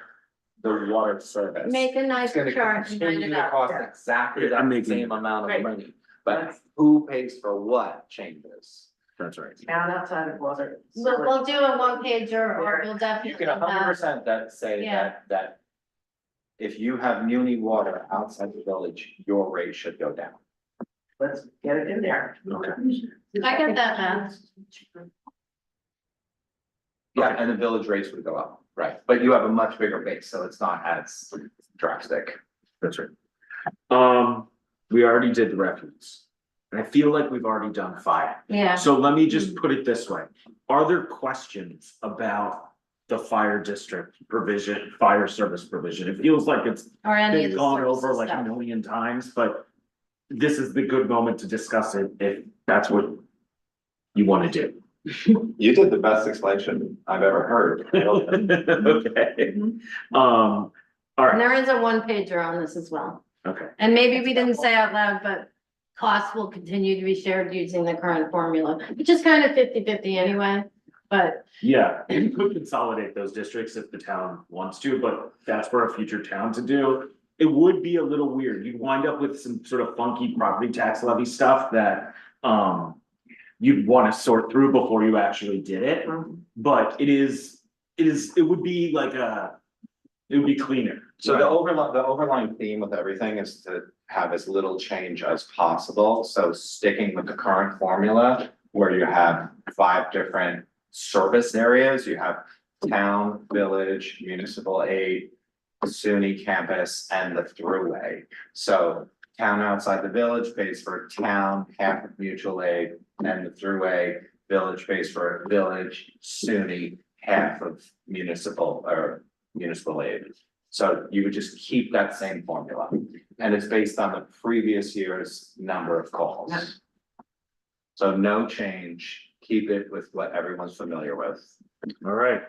[SPEAKER 4] the water service.
[SPEAKER 3] Make a nice
[SPEAKER 4] It's gonna
[SPEAKER 3] chart and
[SPEAKER 4] continue
[SPEAKER 3] write it
[SPEAKER 4] to
[SPEAKER 3] up.
[SPEAKER 4] cost exactly
[SPEAKER 6] Yeah, I'm
[SPEAKER 4] that
[SPEAKER 6] making-
[SPEAKER 4] same amount of
[SPEAKER 5] Right.
[SPEAKER 4] money, but who pays for what changes?
[SPEAKER 6] That's right.
[SPEAKER 5] Town outside of water.
[SPEAKER 3] We'll do a 1-pager or we'll
[SPEAKER 4] You
[SPEAKER 3] definitely
[SPEAKER 4] can 100%
[SPEAKER 3] have,
[SPEAKER 4] that say
[SPEAKER 3] Yeah.
[SPEAKER 4] that if you have muni water outside the village, your rate should go down.
[SPEAKER 5] Let's get it in there.
[SPEAKER 6] Okay.
[SPEAKER 3] I get that, Matt.
[SPEAKER 4] Yeah, and the village rates would go up, right, but you have a much bigger base, so it's not as drastic.
[SPEAKER 6] That's right. We already did the refuse. And I feel like we've already done fire.
[SPEAKER 3] Yeah.
[SPEAKER 6] So let me just put it this way. Are there questions about the fire district provision, fire service provision? It feels like it's
[SPEAKER 3] Or any of
[SPEAKER 6] been
[SPEAKER 3] the
[SPEAKER 6] gone
[SPEAKER 3] services
[SPEAKER 6] over like a
[SPEAKER 3] stuff.
[SPEAKER 6] million times, but this is the good moment to discuss it if that's what you wanna do.
[SPEAKER 4] You did the best explanation I've ever heard.
[SPEAKER 6] Okay, all
[SPEAKER 3] And
[SPEAKER 6] right,
[SPEAKER 3] there is a one pager on this as well.
[SPEAKER 6] okay.
[SPEAKER 3] And maybe we didn't say out loud, but costs will continue to be shared using the current formula, which is kind of 50-50 anyway. But
[SPEAKER 6] Yeah, you could consolidate those districts if the town wants to, but that's for a future town to do. It would be a little weird. You'd wind up with some sort of funky property tax levy stuff that, you'd wanna sort through before you actually did it. But it would be like it would be cleaner.
[SPEAKER 4] So the overlying theme with everything is to have as little change as possible, so sticking with the current formula. Where you have 5 different service areas, you have town, village, municipal aid. SUNY campus and the thruway, so town outside the village pays for town, half of mutual aid, and the thruway. Village pays for village, SUNY, half of municipal aid. So you would just keep that same formula, and it's based on the previous year's number of
[SPEAKER 5] Yep.
[SPEAKER 4] calls. So no change, keep it with what everyone's familiar with.
[SPEAKER 6] All right.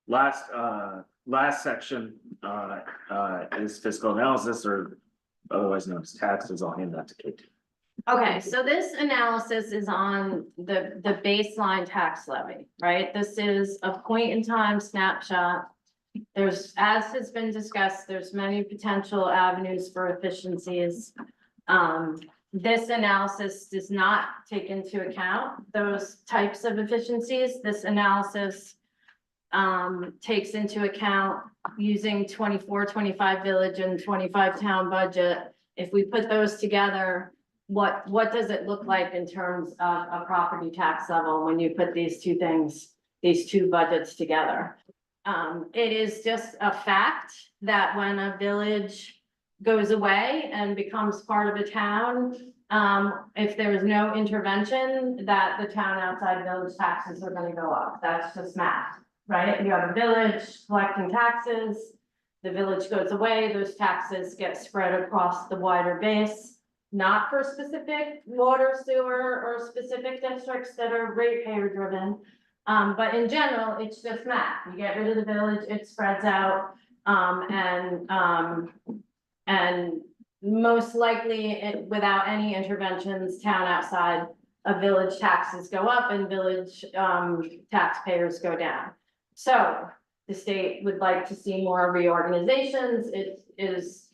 [SPEAKER 6] Last section, is fiscal analysis or otherwise known as taxes. I'll hand that to Kate.
[SPEAKER 3] okay, so this analysis is on the baseline tax levy, right? This is a point in time snapshot. There's, as has been discussed, there's many potential avenues for efficiencies. This analysis does not take into account those types of efficiencies. This analysis takes into account using 24-25 village and 25 town budget. If we put those together, what does it look like in terms of a property tax level when you put these two things, these two budgets together? It is just a fact that when a village goes away and becomes part of a town, if there is no intervention, that the town outside village taxes are gonna go up. That's just math, right? You have a village collecting taxes, the village goes away, those taxes get spread across the wider base, not for specific water, sewer, or specific districts that are ratepayer driven. But in general, it's just math. You get rid of the village, it spreads out, and most likely, without any interventions, town outside of village taxes go up and village, taxpayers go down. So the state would like to see more reorganizations. It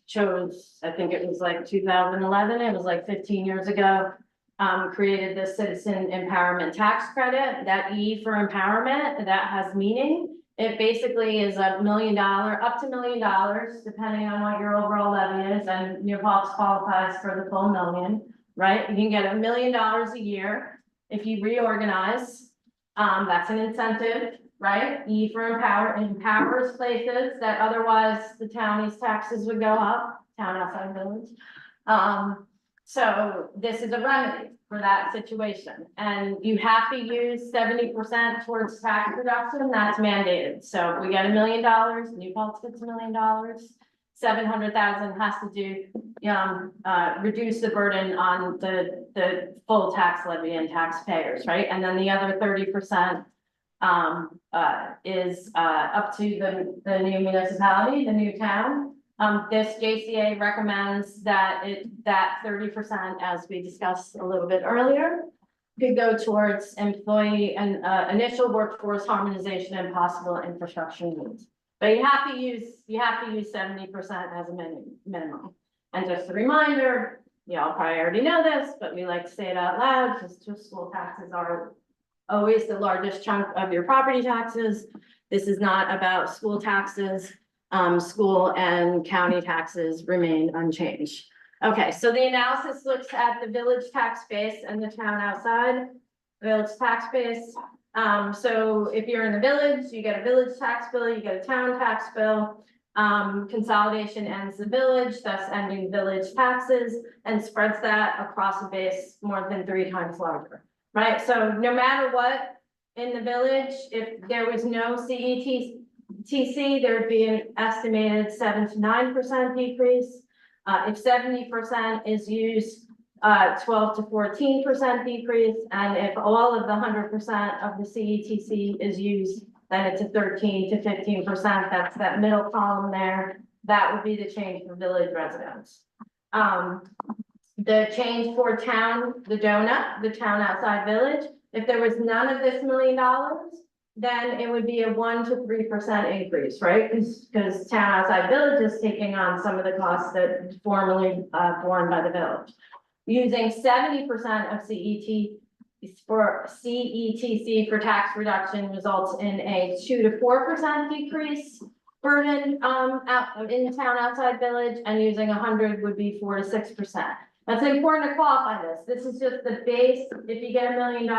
[SPEAKER 3] chose, I think it was like 2011, it was like 15 years ago. Created the Citizen Empowerment Tax Credit, that E for empowerment, that has meaning. It basically is $1 million, up to $1 million, depending on what your overall levy is, and New Paltz qualifies for the full million, right? You can get $1 million a year if you reorganize. That's an incentive, right? E for empowers places that otherwise the county's taxes would go up, town outside village. So this is a remedy for that situation, and you have to use 70% towards tax reduction, that's mandated. So if we get $1 million, New Paltz gets $1 million, 700,000 has to do, reduce the burden on the full tax levy and taxpayers, right? And then the other 30% is up to the new municipality, the new town. This JCA recommends that that 30%, as we discussed a little bit earlier, could go towards employee and initial workforce harmonization and possible infrastructure needs. But you have to use 70% as a minimum. And just a reminder, y'all probably already know this, but we like to say it out loud, just school taxes are always the largest chunk of your property taxes. This is not about school taxes. School and county taxes remain unchanged. Okay, so the analysis looks at the village tax base and the town outside village tax base. So if you're in the village, you get a village tax bill, you get a town tax bill. Consolidation ends the village, thus ending village taxes, and spreads that across a base more than 3 times larger, right? So no matter what in the village, if there was no CETC, there would be an estimated 7 to 9% decrease. If 70% is used, 12 to 14% decrease, and if all of the 100% of the CETC is used, then it's a 13 to 15%, that's that middle column there, that would be the change for village residents. The change for town, the donut, the town outside village, if there was none of this $1 million, then it would be a 1 to 3% increase, right? Because town outside village is taking on some of the costs that formerly borne by the village. Using 70% of CETC for tax reduction results in a 2 to 4% decrease burden out in town outside village, and using 100 would be 4 to 6%. That's important to qualify this. This is just the base. If you get $1 million,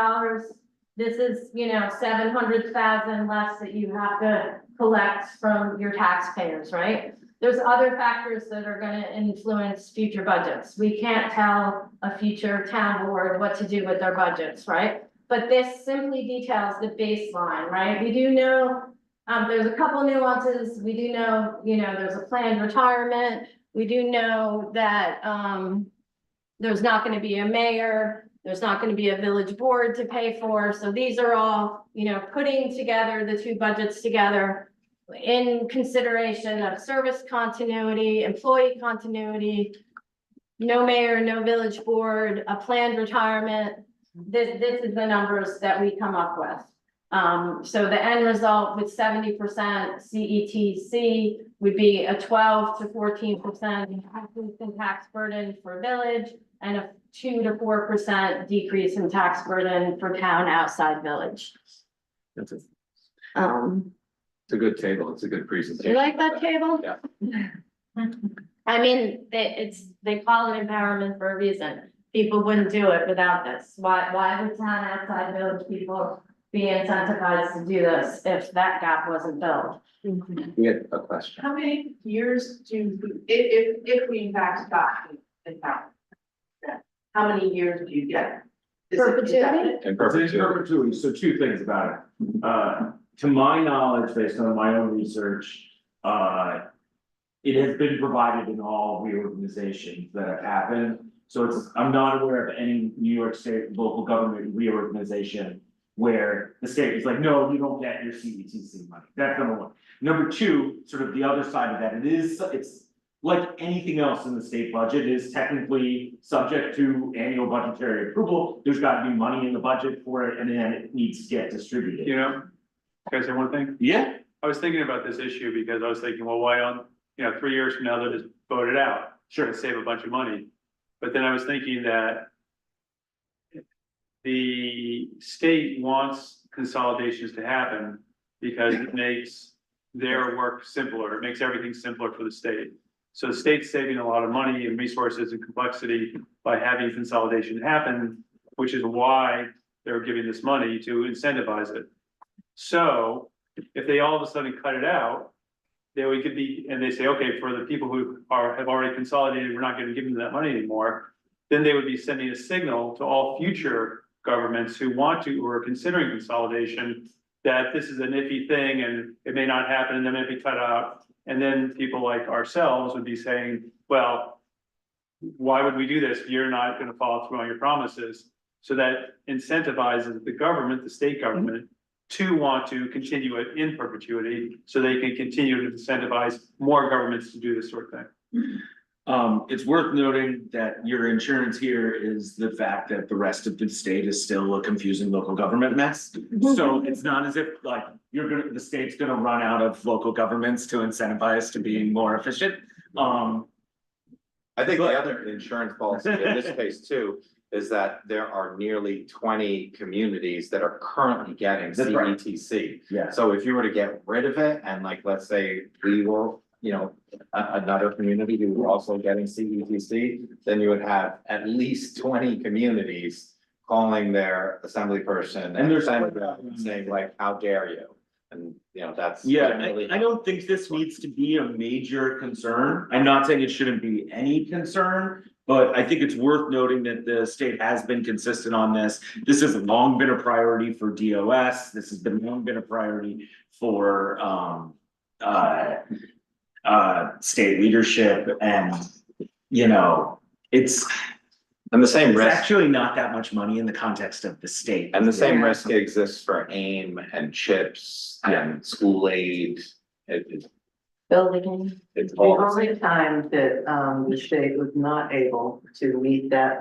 [SPEAKER 3] this is, 700,000 less that you have to collect from your taxpayers, right? There's other factors that are gonna influence future budgets. We can't tell a future town board what to do with their budgets, right? But this simply details the baseline, right? We do know, there's a couple nuances. We do know, there's a planned retirement. We do know that, there's not gonna be a mayor, there's not gonna be a village board to pay for. So these are all, putting together the two budgets together in consideration of service continuity, employee continuity, no mayor, no village board, a planned retirement. This is the numbers that we come up with. So the end result with 70% CETC would be a 12 to 14% increase in tax burden for village and a 2 to 4% decrease in tax burden for town outside village.
[SPEAKER 6] That's it.
[SPEAKER 4] It's a good table, it's a good presentation.
[SPEAKER 3] You like that table?
[SPEAKER 4] Yeah.
[SPEAKER 3] I mean, they call it empowerment for a reason. People wouldn't do it without this. Why would town outside village people be incentivized to do this if that gap wasn't filled?
[SPEAKER 4] We had a question.
[SPEAKER 8] How many years if we in fact got in fact? How many years do you get? Is it
[SPEAKER 3] Perpetuity?
[SPEAKER 8] indefinite?
[SPEAKER 4] In
[SPEAKER 2] It's in
[SPEAKER 4] perpetuity.
[SPEAKER 2] perpetuity, so two things about it. To my knowledge, based on my own research, it has been provided in all reorganizations that have happened. So I'm not aware of any New York State local government reorganization where the state is like, no, you don't get your CETC money. That's number one. Number two, sort of the other side of that, it's like anything else in the state budget, is technically subject to annual budgetary approval. There's got to be money in the budget for it, and then it needs to get distributed.
[SPEAKER 7] Can I say one thing?
[SPEAKER 2] Yeah,
[SPEAKER 7] I was thinking about this issue because I was thinking, well, why don't, 3 years from now, they'll just vote it out.
[SPEAKER 2] Sure.
[SPEAKER 7] And save a bunch of money. But then I was thinking that the state wants consolidations to happen because it makes their work simpler. It makes everything simpler for the state. So the state's saving a lot of money and resources and complexity by having consolidation happen, which is why they're giving this money to incentivize it. So if they all of a sudden cut it out, then we could be, and they say, okay, for the people who have already consolidated, we're not going to give them that money anymore. Then they would be sending a signal to all future governments who are considering consolidation, that this is an iffy thing and it may not happen and then it may be cut out. And then people like ourselves would be saying, well, why would we do this if you're not going to follow through on your promises? So that incentivizes the government, the state government, to want to continue it in perpetuity, so they can continue to incentivize more governments to do this sort of thing.
[SPEAKER 6] It's worth noting that your insurance here is the fact that the rest of the state is still a confusing local government mess. So it's not as if like the state's gonna run out of local governments to incentivize to being more efficient.
[SPEAKER 4] I think the other insurance policy in this case too, is that there are nearly 20 communities that are currently getting
[SPEAKER 2] That's right.
[SPEAKER 4] CETC.
[SPEAKER 2] yeah.
[SPEAKER 4] So if you were to get rid of it and like, let's say we were, another community who were also getting CETC, then you would have at least 20 communities calling their assembly person
[SPEAKER 2] And there's-
[SPEAKER 4] saying like, how dare you? And, that's.
[SPEAKER 6] Yeah,
[SPEAKER 4] really-
[SPEAKER 6] I don't think this needs to be a major concern. I'm not saying it shouldn't be any concern. But I think it's worth noting that the state has been consistent on this. This has long been a priority for DOS. This has long been a priority for state leadership, and you know, it's
[SPEAKER 4] And the same risk,
[SPEAKER 6] actually not that much money in the context of the state.
[SPEAKER 4] and the same
[SPEAKER 1] Yeah.
[SPEAKER 4] risk exists for AIM and CHIPS and school aid.
[SPEAKER 3] Building.
[SPEAKER 4] It's
[SPEAKER 5] The
[SPEAKER 4] all,
[SPEAKER 5] only time that, the state was not able to meet that,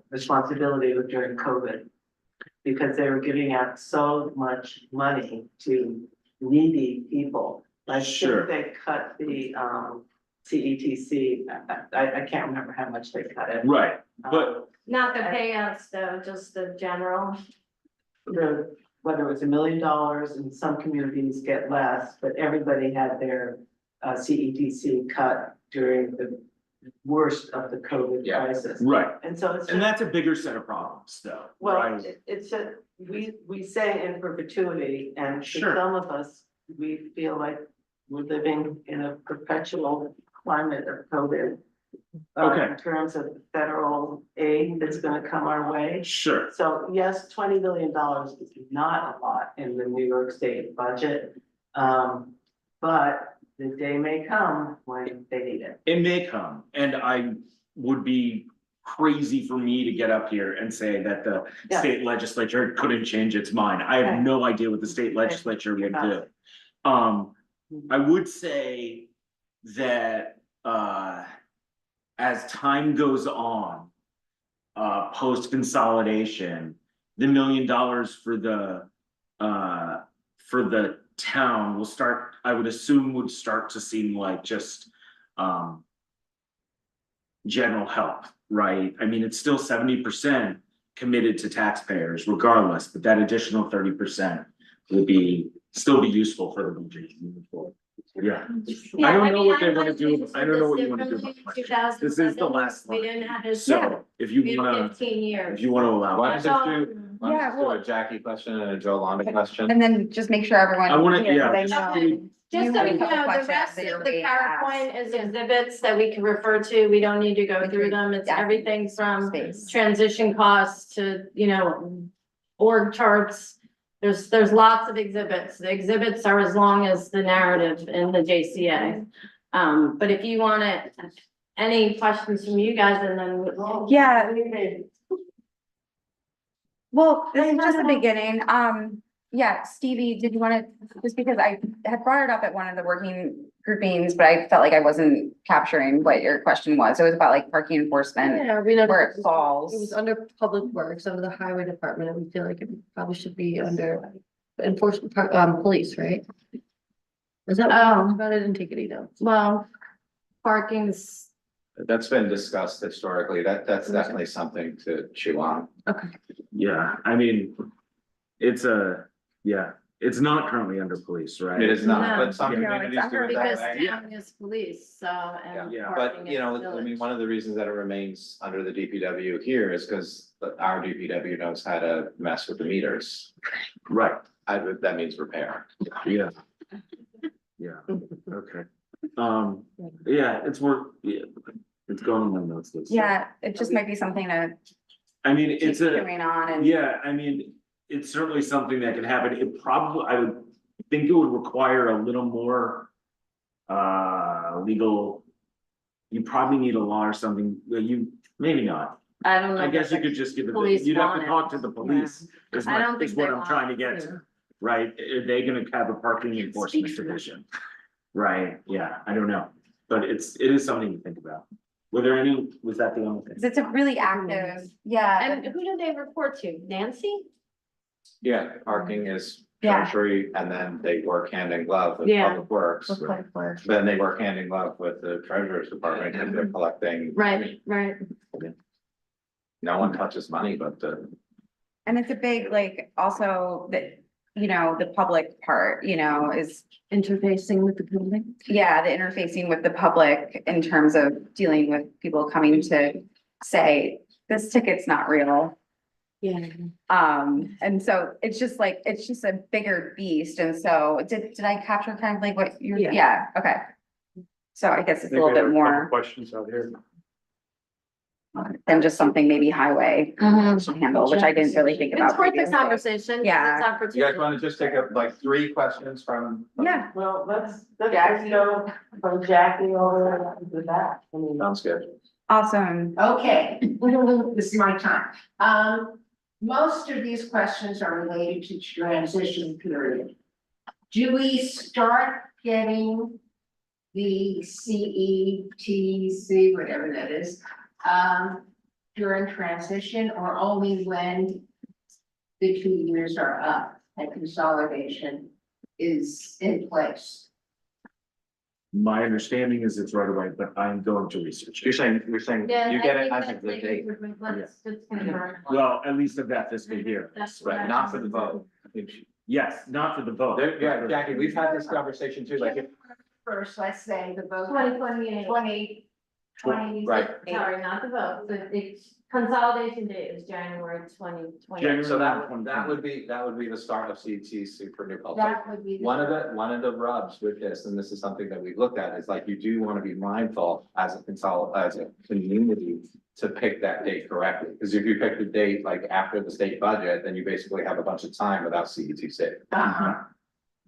[SPEAKER 5] responsibility was during COVID. Because they were giving out so much money to needy people. Like,
[SPEAKER 6] Sure.
[SPEAKER 5] they cut the, CETC, I can't remember how much they cut it.
[SPEAKER 6] Right, but
[SPEAKER 3] Not the payouts though, just the general.
[SPEAKER 5] Whether it was $1 million and some communities get less, but everybody had their CETC cut during the worst of the COVID
[SPEAKER 4] Yeah.
[SPEAKER 5] crisis.
[SPEAKER 6] right,
[SPEAKER 5] And so it's
[SPEAKER 6] and
[SPEAKER 5] just,
[SPEAKER 6] that's a bigger set of problems though,
[SPEAKER 5] well,
[SPEAKER 6] right?
[SPEAKER 5] it's just, we say in perpetuity, and for
[SPEAKER 6] Sure.
[SPEAKER 5] some of us, we feel like we're living in a perpetual climate of COVID.
[SPEAKER 6] Okay.
[SPEAKER 5] In terms of federal aid that's gonna come our way.
[SPEAKER 6] Sure,
[SPEAKER 5] So yes, $20 million is not a lot in the New York State budget. But the day may come when they need it.
[SPEAKER 6] it may come, and I would be crazy for me to get up here and say that the
[SPEAKER 5] Yeah.
[SPEAKER 6] state legislature couldn't change its mind. I have
[SPEAKER 5] Okay.
[SPEAKER 6] no idea what the state legislature would do. I would say that, as time goes on, post consolidation, the $1 million for the town will start, I would assume would start to seem like just, general help, right? I mean, it's still 70% committed to taxpayers regardless, but that additional 30% will still be useful for the region moving forward. Yeah. I don't know what they wanna do. I don't know what you wanna do about my question. This is the last
[SPEAKER 3] We
[SPEAKER 6] one.
[SPEAKER 3] didn't have this.
[SPEAKER 6] So if
[SPEAKER 3] We
[SPEAKER 6] you
[SPEAKER 3] had
[SPEAKER 6] wanna,
[SPEAKER 3] 15 years.
[SPEAKER 6] if you wanna allow.
[SPEAKER 4] why don't
[SPEAKER 3] That's all.
[SPEAKER 4] you do, why
[SPEAKER 1] Yeah,
[SPEAKER 4] don't you do
[SPEAKER 1] well-
[SPEAKER 4] a Jackie question and a Jolanda question?
[SPEAKER 1] And then just make sure everyone.
[SPEAKER 6] I wanna-
[SPEAKER 1] here, 'cause
[SPEAKER 6] yeah,
[SPEAKER 1] I know
[SPEAKER 3] Just
[SPEAKER 1] you
[SPEAKER 3] so
[SPEAKER 1] have a
[SPEAKER 3] you
[SPEAKER 1] couple
[SPEAKER 3] know, the
[SPEAKER 1] questions
[SPEAKER 3] rest
[SPEAKER 1] that you're
[SPEAKER 3] of the
[SPEAKER 1] waiting to ask.
[SPEAKER 3] PowerPoint is exhibits that we can refer to. We don't need to go through them. It's
[SPEAKER 1] Yeah.
[SPEAKER 3] everything from
[SPEAKER 1] Space.
[SPEAKER 3] transition costs to, org charts. There's lots of exhibits. The exhibits are as long as the narrative in the JCA. But if you want any questions from you guys and then.
[SPEAKER 1] Yeah. Well, this is just the beginning. Yeah, Stevie, did you wanna, just because I had brought it up at one of the working groupings, but I felt like I wasn't capturing what your question was. It was about like parking enforcement,
[SPEAKER 9] Yeah, we know.
[SPEAKER 1] where it
[SPEAKER 9] It was
[SPEAKER 1] falls.
[SPEAKER 9] under public works, under the highway department, and we feel like it probably should be under enforcement, police, right? Is that,
[SPEAKER 3] Oh.
[SPEAKER 9] about it? I didn't take any notes.
[SPEAKER 3] Well, parking's,
[SPEAKER 4] That's been discussed historically, that's definitely something to chew on.
[SPEAKER 9] Okay.
[SPEAKER 6] Yeah, I mean, it's not currently under police, right?
[SPEAKER 4] It is not,
[SPEAKER 3] No.
[SPEAKER 4] but some
[SPEAKER 1] No, it's
[SPEAKER 4] communities do
[SPEAKER 1] under
[SPEAKER 4] it that
[SPEAKER 3] because
[SPEAKER 4] way.
[SPEAKER 3] town is police, so, and
[SPEAKER 6] Yeah.
[SPEAKER 3] parking
[SPEAKER 4] But,
[SPEAKER 3] is
[SPEAKER 4] I mean,
[SPEAKER 3] village.
[SPEAKER 4] one of the reasons that it remains under the DPW here is because our DPW knows how to mess with the meters.
[SPEAKER 6] Right,
[SPEAKER 4] That means repair.
[SPEAKER 6] yeah. Yeah, okay. Yeah, it's going on my notes list.
[SPEAKER 1] Yeah, it just might be something to
[SPEAKER 6] I mean,
[SPEAKER 1] keep
[SPEAKER 6] it's a.
[SPEAKER 1] chewing on and.
[SPEAKER 6] Yeah, I mean, it's certainly something that can happen. It probably, I would think it would require a little more. Legal. You probably need a law or something, maybe not.
[SPEAKER 3] I don't know.
[SPEAKER 6] I guess you
[SPEAKER 3] if
[SPEAKER 6] could just give it,
[SPEAKER 3] Police
[SPEAKER 6] you'd have
[SPEAKER 3] want
[SPEAKER 6] to
[SPEAKER 3] it.
[SPEAKER 6] talk to the police. Is
[SPEAKER 3] I don't
[SPEAKER 6] what,
[SPEAKER 3] think
[SPEAKER 6] is what
[SPEAKER 3] they
[SPEAKER 6] I'm trying to
[SPEAKER 3] want
[SPEAKER 6] get
[SPEAKER 3] it.
[SPEAKER 6] to, right? Are they gonna have a parking enforcement
[SPEAKER 9] Speak for them.
[SPEAKER 6] division? Right, yeah, I don't know, but it is something to think about. Was that the only thing?
[SPEAKER 1] 'Cause it's a really active, yeah,
[SPEAKER 3] And who do they report to? Nancy?
[SPEAKER 4] Yeah, parking is
[SPEAKER 1] Yeah.
[SPEAKER 4] treasury, and then they work hand in glove with
[SPEAKER 3] Yeah.
[SPEAKER 4] public works.
[SPEAKER 1] looks like we're.
[SPEAKER 4] Then they work hand in glove with the treasurer's department, and they're collecting.
[SPEAKER 3] Right, right.
[SPEAKER 4] No one touches money but the,
[SPEAKER 1] And it's a big, like, also that, the public part, is,
[SPEAKER 9] Interfacing with the building.
[SPEAKER 1] yeah, the interfacing with the public in terms of dealing with people coming to say, this ticket's not real.
[SPEAKER 9] Yeah.
[SPEAKER 1] And so it's just a bigger beast. And so did I capture kind of like what you're,
[SPEAKER 9] Yeah.
[SPEAKER 1] yeah, okay. So I guess it's a
[SPEAKER 7] Maybe
[SPEAKER 1] little
[SPEAKER 7] there
[SPEAKER 1] bit
[SPEAKER 7] are a couple
[SPEAKER 1] more,
[SPEAKER 7] questions out here.
[SPEAKER 1] than just something maybe highway should handle, which I didn't really think about.
[SPEAKER 3] It's worth the
[SPEAKER 1] previously.
[SPEAKER 3] conversation. 'cause
[SPEAKER 1] Yeah.
[SPEAKER 3] it's
[SPEAKER 4] You guys
[SPEAKER 3] opportunity.
[SPEAKER 4] wanna just take up like 3 questions from?
[SPEAKER 1] Yeah.
[SPEAKER 5] Well, let's go from Jackie over to that. I mean,
[SPEAKER 4] Sounds good.
[SPEAKER 1] Awesome.
[SPEAKER 10] Okay, this is my time. Most of these questions are related to transition period. Do we start getting the CETC, whatever that is, during transition or only when the 2 years are up and consolidation is in place?
[SPEAKER 6] My understanding is it's right away, but I'm going to research
[SPEAKER 4] You're
[SPEAKER 6] it.
[SPEAKER 4] saying,
[SPEAKER 3] Yeah,
[SPEAKER 4] you
[SPEAKER 3] I
[SPEAKER 4] get it
[SPEAKER 3] think
[SPEAKER 4] as
[SPEAKER 3] that's
[SPEAKER 4] of the
[SPEAKER 3] maybe
[SPEAKER 4] date,
[SPEAKER 3] let's confirm.
[SPEAKER 6] Well, at least of that fiscal year.
[SPEAKER 3] That's what
[SPEAKER 4] right,
[SPEAKER 3] I-
[SPEAKER 4] not for the vote. I think
[SPEAKER 6] Yes, not for the vote.
[SPEAKER 4] Yeah, Jackie, we've had this conversation too, like,
[SPEAKER 10] First, let's say the vote
[SPEAKER 3] 2028.
[SPEAKER 10] 2020.
[SPEAKER 4] right,
[SPEAKER 3] Sorry, not the vote, the consolidation date is January 2020.
[SPEAKER 6] January.
[SPEAKER 4] so that would be the start of CETC for New Paltz.
[SPEAKER 10] That would be.
[SPEAKER 4] One of the rubs with this, and this is something that we've looked at, is like you do want to be mindful as a community to pick that date correctly. Because if you pick the date like after the state budget, then you basically have a bunch of time without CETC.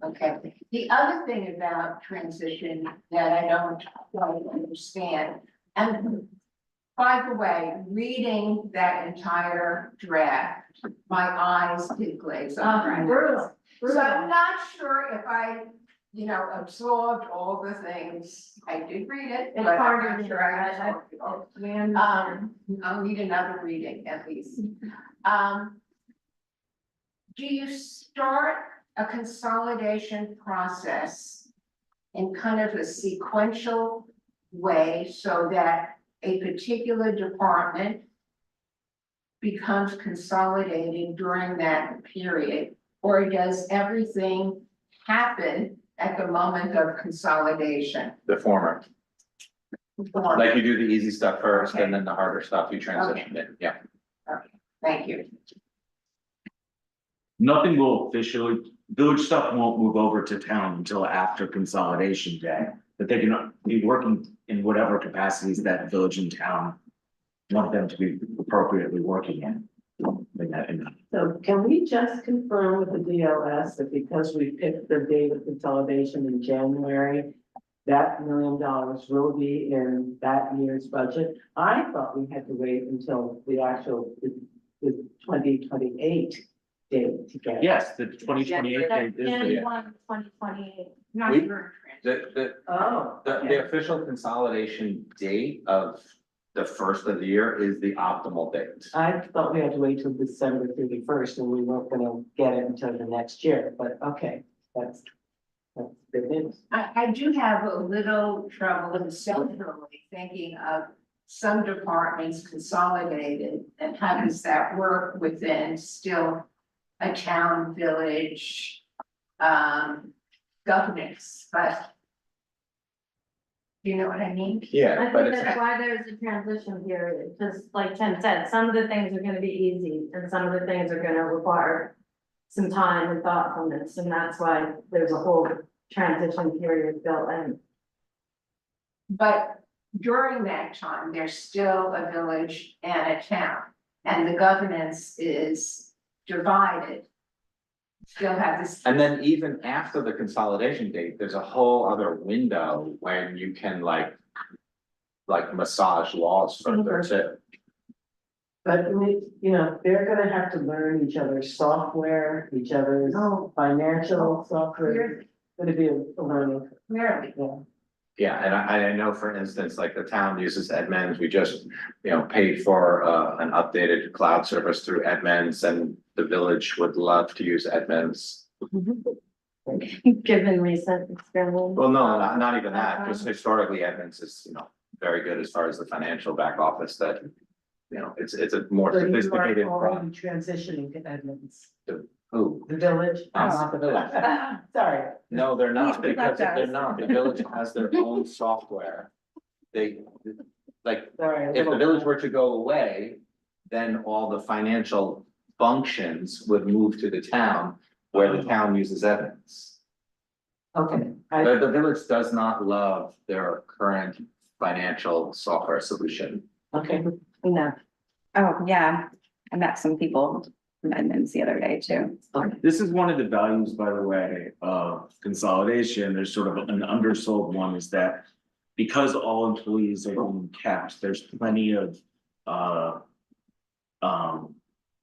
[SPEAKER 10] Okay, the other thing about transition that I don't quite understand, and by the way, reading that entire draft, my eyes did glaze over.
[SPEAKER 3] Brutal.
[SPEAKER 10] So I'm not sure if I, absorbed all the things. I did read it,
[SPEAKER 3] It's
[SPEAKER 10] but
[SPEAKER 3] hard
[SPEAKER 10] I'm
[SPEAKER 3] to
[SPEAKER 10] not sure I
[SPEAKER 3] read.
[SPEAKER 10] absorbed it all.
[SPEAKER 3] We understand.
[SPEAKER 10] I'll need another reading at least. Do you start a consolidation process in kind of a sequential way so that a particular department becomes consolidated during that period? Or does everything happen at the moment of consolidation?
[SPEAKER 4] The former, like you do the easy stuff first and then the harder stuff you transition in, yeah.
[SPEAKER 10] Thank you.
[SPEAKER 6] Nothing will officially, village stuff won't move over to town until after consolidation day. But they can be working in whatever capacities that village and town want them to be appropriately working in.
[SPEAKER 5] so can we just confirm with the DLS that because we picked the date of consolidation in January, that $1 million will be in that year's budget? I thought we had to wait until the actual, the 2028 date to get.
[SPEAKER 6] Yes, the 2028 date is
[SPEAKER 3] January
[SPEAKER 6] the,
[SPEAKER 3] 1, 2028.
[SPEAKER 10] Not
[SPEAKER 4] We-
[SPEAKER 10] for
[SPEAKER 5] Oh.
[SPEAKER 4] The official consolidation date of the first of the year is the optimal date.
[SPEAKER 5] I thought we had to wait till December 31st and we weren't gonna get it until the next year, but okay, that's good news.
[SPEAKER 10] I do have a little trouble conceptually thinking of some departments consolidated and how does that work within still a town, village, governance, but you know what I mean?
[SPEAKER 4] Yeah,
[SPEAKER 3] I
[SPEAKER 4] but
[SPEAKER 3] think
[SPEAKER 4] it's,
[SPEAKER 3] that's why there's a transition period, because like Tim said, some of the things are gonna be easy and some of the things are gonna require some time and thoughtfulness, and that's why there's a whole transition period built in.
[SPEAKER 10] But during that time, there's still a village and a town, and the governance is divided. Still have this.
[SPEAKER 4] and then even after the consolidation date, there's a whole other window when you can like massage laws further too.
[SPEAKER 5] But they're gonna have to learn each other's software, each other's financial software. It's gonna be a learning.
[SPEAKER 10] Clearly.
[SPEAKER 5] Yeah.
[SPEAKER 4] Yeah, and I know, for instance, like the town uses Edmunds, we just, paid for an updated cloud service through Edmunds, and the village would love to use Edmunds.
[SPEAKER 3] Given recent experience.
[SPEAKER 4] Well, no, not even that, just historically Edmunds is, very good as far as the financial back office that, it's a more
[SPEAKER 5] So you are
[SPEAKER 4] sophisticated
[SPEAKER 5] already
[SPEAKER 4] product.
[SPEAKER 5] transitioning to Edmonds,
[SPEAKER 4] Who?
[SPEAKER 5] the village.
[SPEAKER 4] Us, not the village.
[SPEAKER 5] Sorry.
[SPEAKER 4] No, they're not,
[SPEAKER 1] Please
[SPEAKER 4] because
[SPEAKER 1] protect
[SPEAKER 4] they're
[SPEAKER 1] us.
[SPEAKER 4] not, the village has their own software. They, like,
[SPEAKER 5] Sorry. a
[SPEAKER 4] if the
[SPEAKER 5] little-
[SPEAKER 4] village were to go away, then all the financial functions would move to the town, where the town uses Evans.
[SPEAKER 5] Okay,
[SPEAKER 4] The village does not love their current financial software solution.
[SPEAKER 5] okay,
[SPEAKER 3] No.
[SPEAKER 1] Oh, yeah, I met some people from Edmonds the other day too.
[SPEAKER 6] This is one of the values, by the way, of consolidation. There's sort of an undersold one is that because all employees are being kept, there's plenty of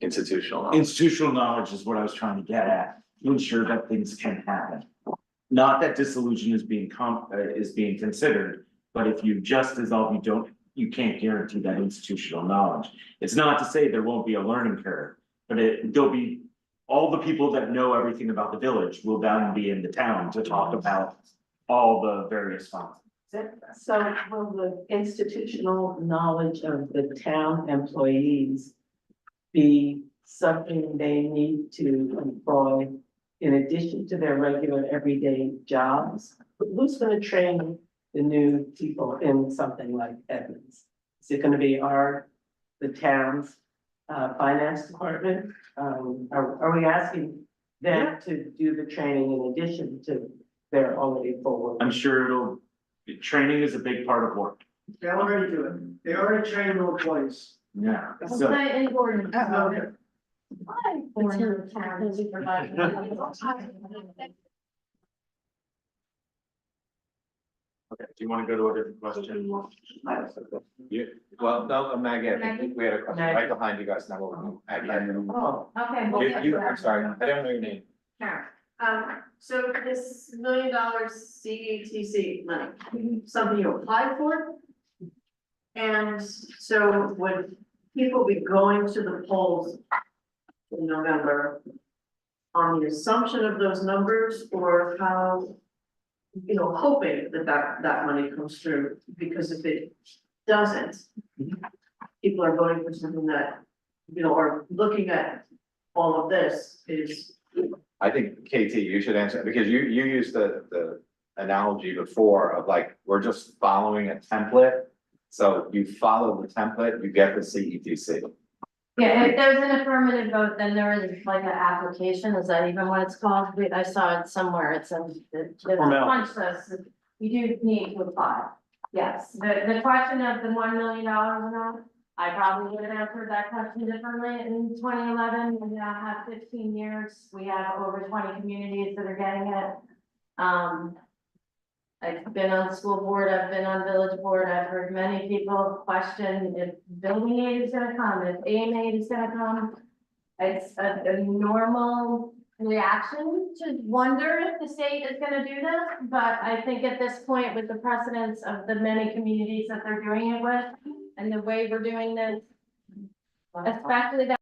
[SPEAKER 4] Institutional.
[SPEAKER 6] institutional knowledge is what I was trying to get at, to ensure that things can happen. Not that disillusion is being considered, but if you just dissolve, you can't guarantee that institutional knowledge. It's not to say there won't be a learning curve, but there'll be, all the people that know everything about the village will then be in the town to talk about all the various funds.
[SPEAKER 5] So will the institutional knowledge of the town employees be something they need to employ in addition to their regular everyday jobs? Who's gonna train the new people in something like Edmonds? Is it gonna be the town's finance department? Are we asking them to do the training in addition to their already full?
[SPEAKER 6] I'm sure training is a big part of work.
[SPEAKER 5] They already do it. They already train their employees.
[SPEAKER 6] Yeah.
[SPEAKER 3] Let's
[SPEAKER 6] So
[SPEAKER 3] say in Gordon.
[SPEAKER 1] Uh-oh.
[SPEAKER 3] Why? Gordon, town supervisor.
[SPEAKER 6] okay, do you want to go to a different question?
[SPEAKER 4] Well, no, Maggie, I think we had a question right behind you guys. Now we'll move. Maggie.
[SPEAKER 5] Oh,
[SPEAKER 3] Okay.
[SPEAKER 4] I'm sorry, I don't know your name.
[SPEAKER 8] Karen, so this $1 million CETC money, something you applied for? And so would people be going to the polls in November on the assumption of those numbers, or how, hoping that money comes through? Because if it doesn't, people are voting for something that, or looking at all of this is.
[SPEAKER 4] I think KT, you should answer, because you used the analogy before of like, we're just following a template. So you follow the template, you get the CETC.
[SPEAKER 3] Yeah, if there's an affirmative vote, then there is like an application, is that even what it's called? I saw it somewhere, it says, punch this, you do need to apply. Yes, the question of the $1 million or not, I probably would have answered that question differently in 2011. We now have 15 years. We have over 20 communities that are getting it. I've been on school board, I've been on village board, I've heard many people question if building aid is gonna come, if aim aid is gonna come. It's a normal reaction to wonder if the state is gonna do this, but I think at this point, with the precedence of the many communities that they're doing it with, and the way we're doing this, especially that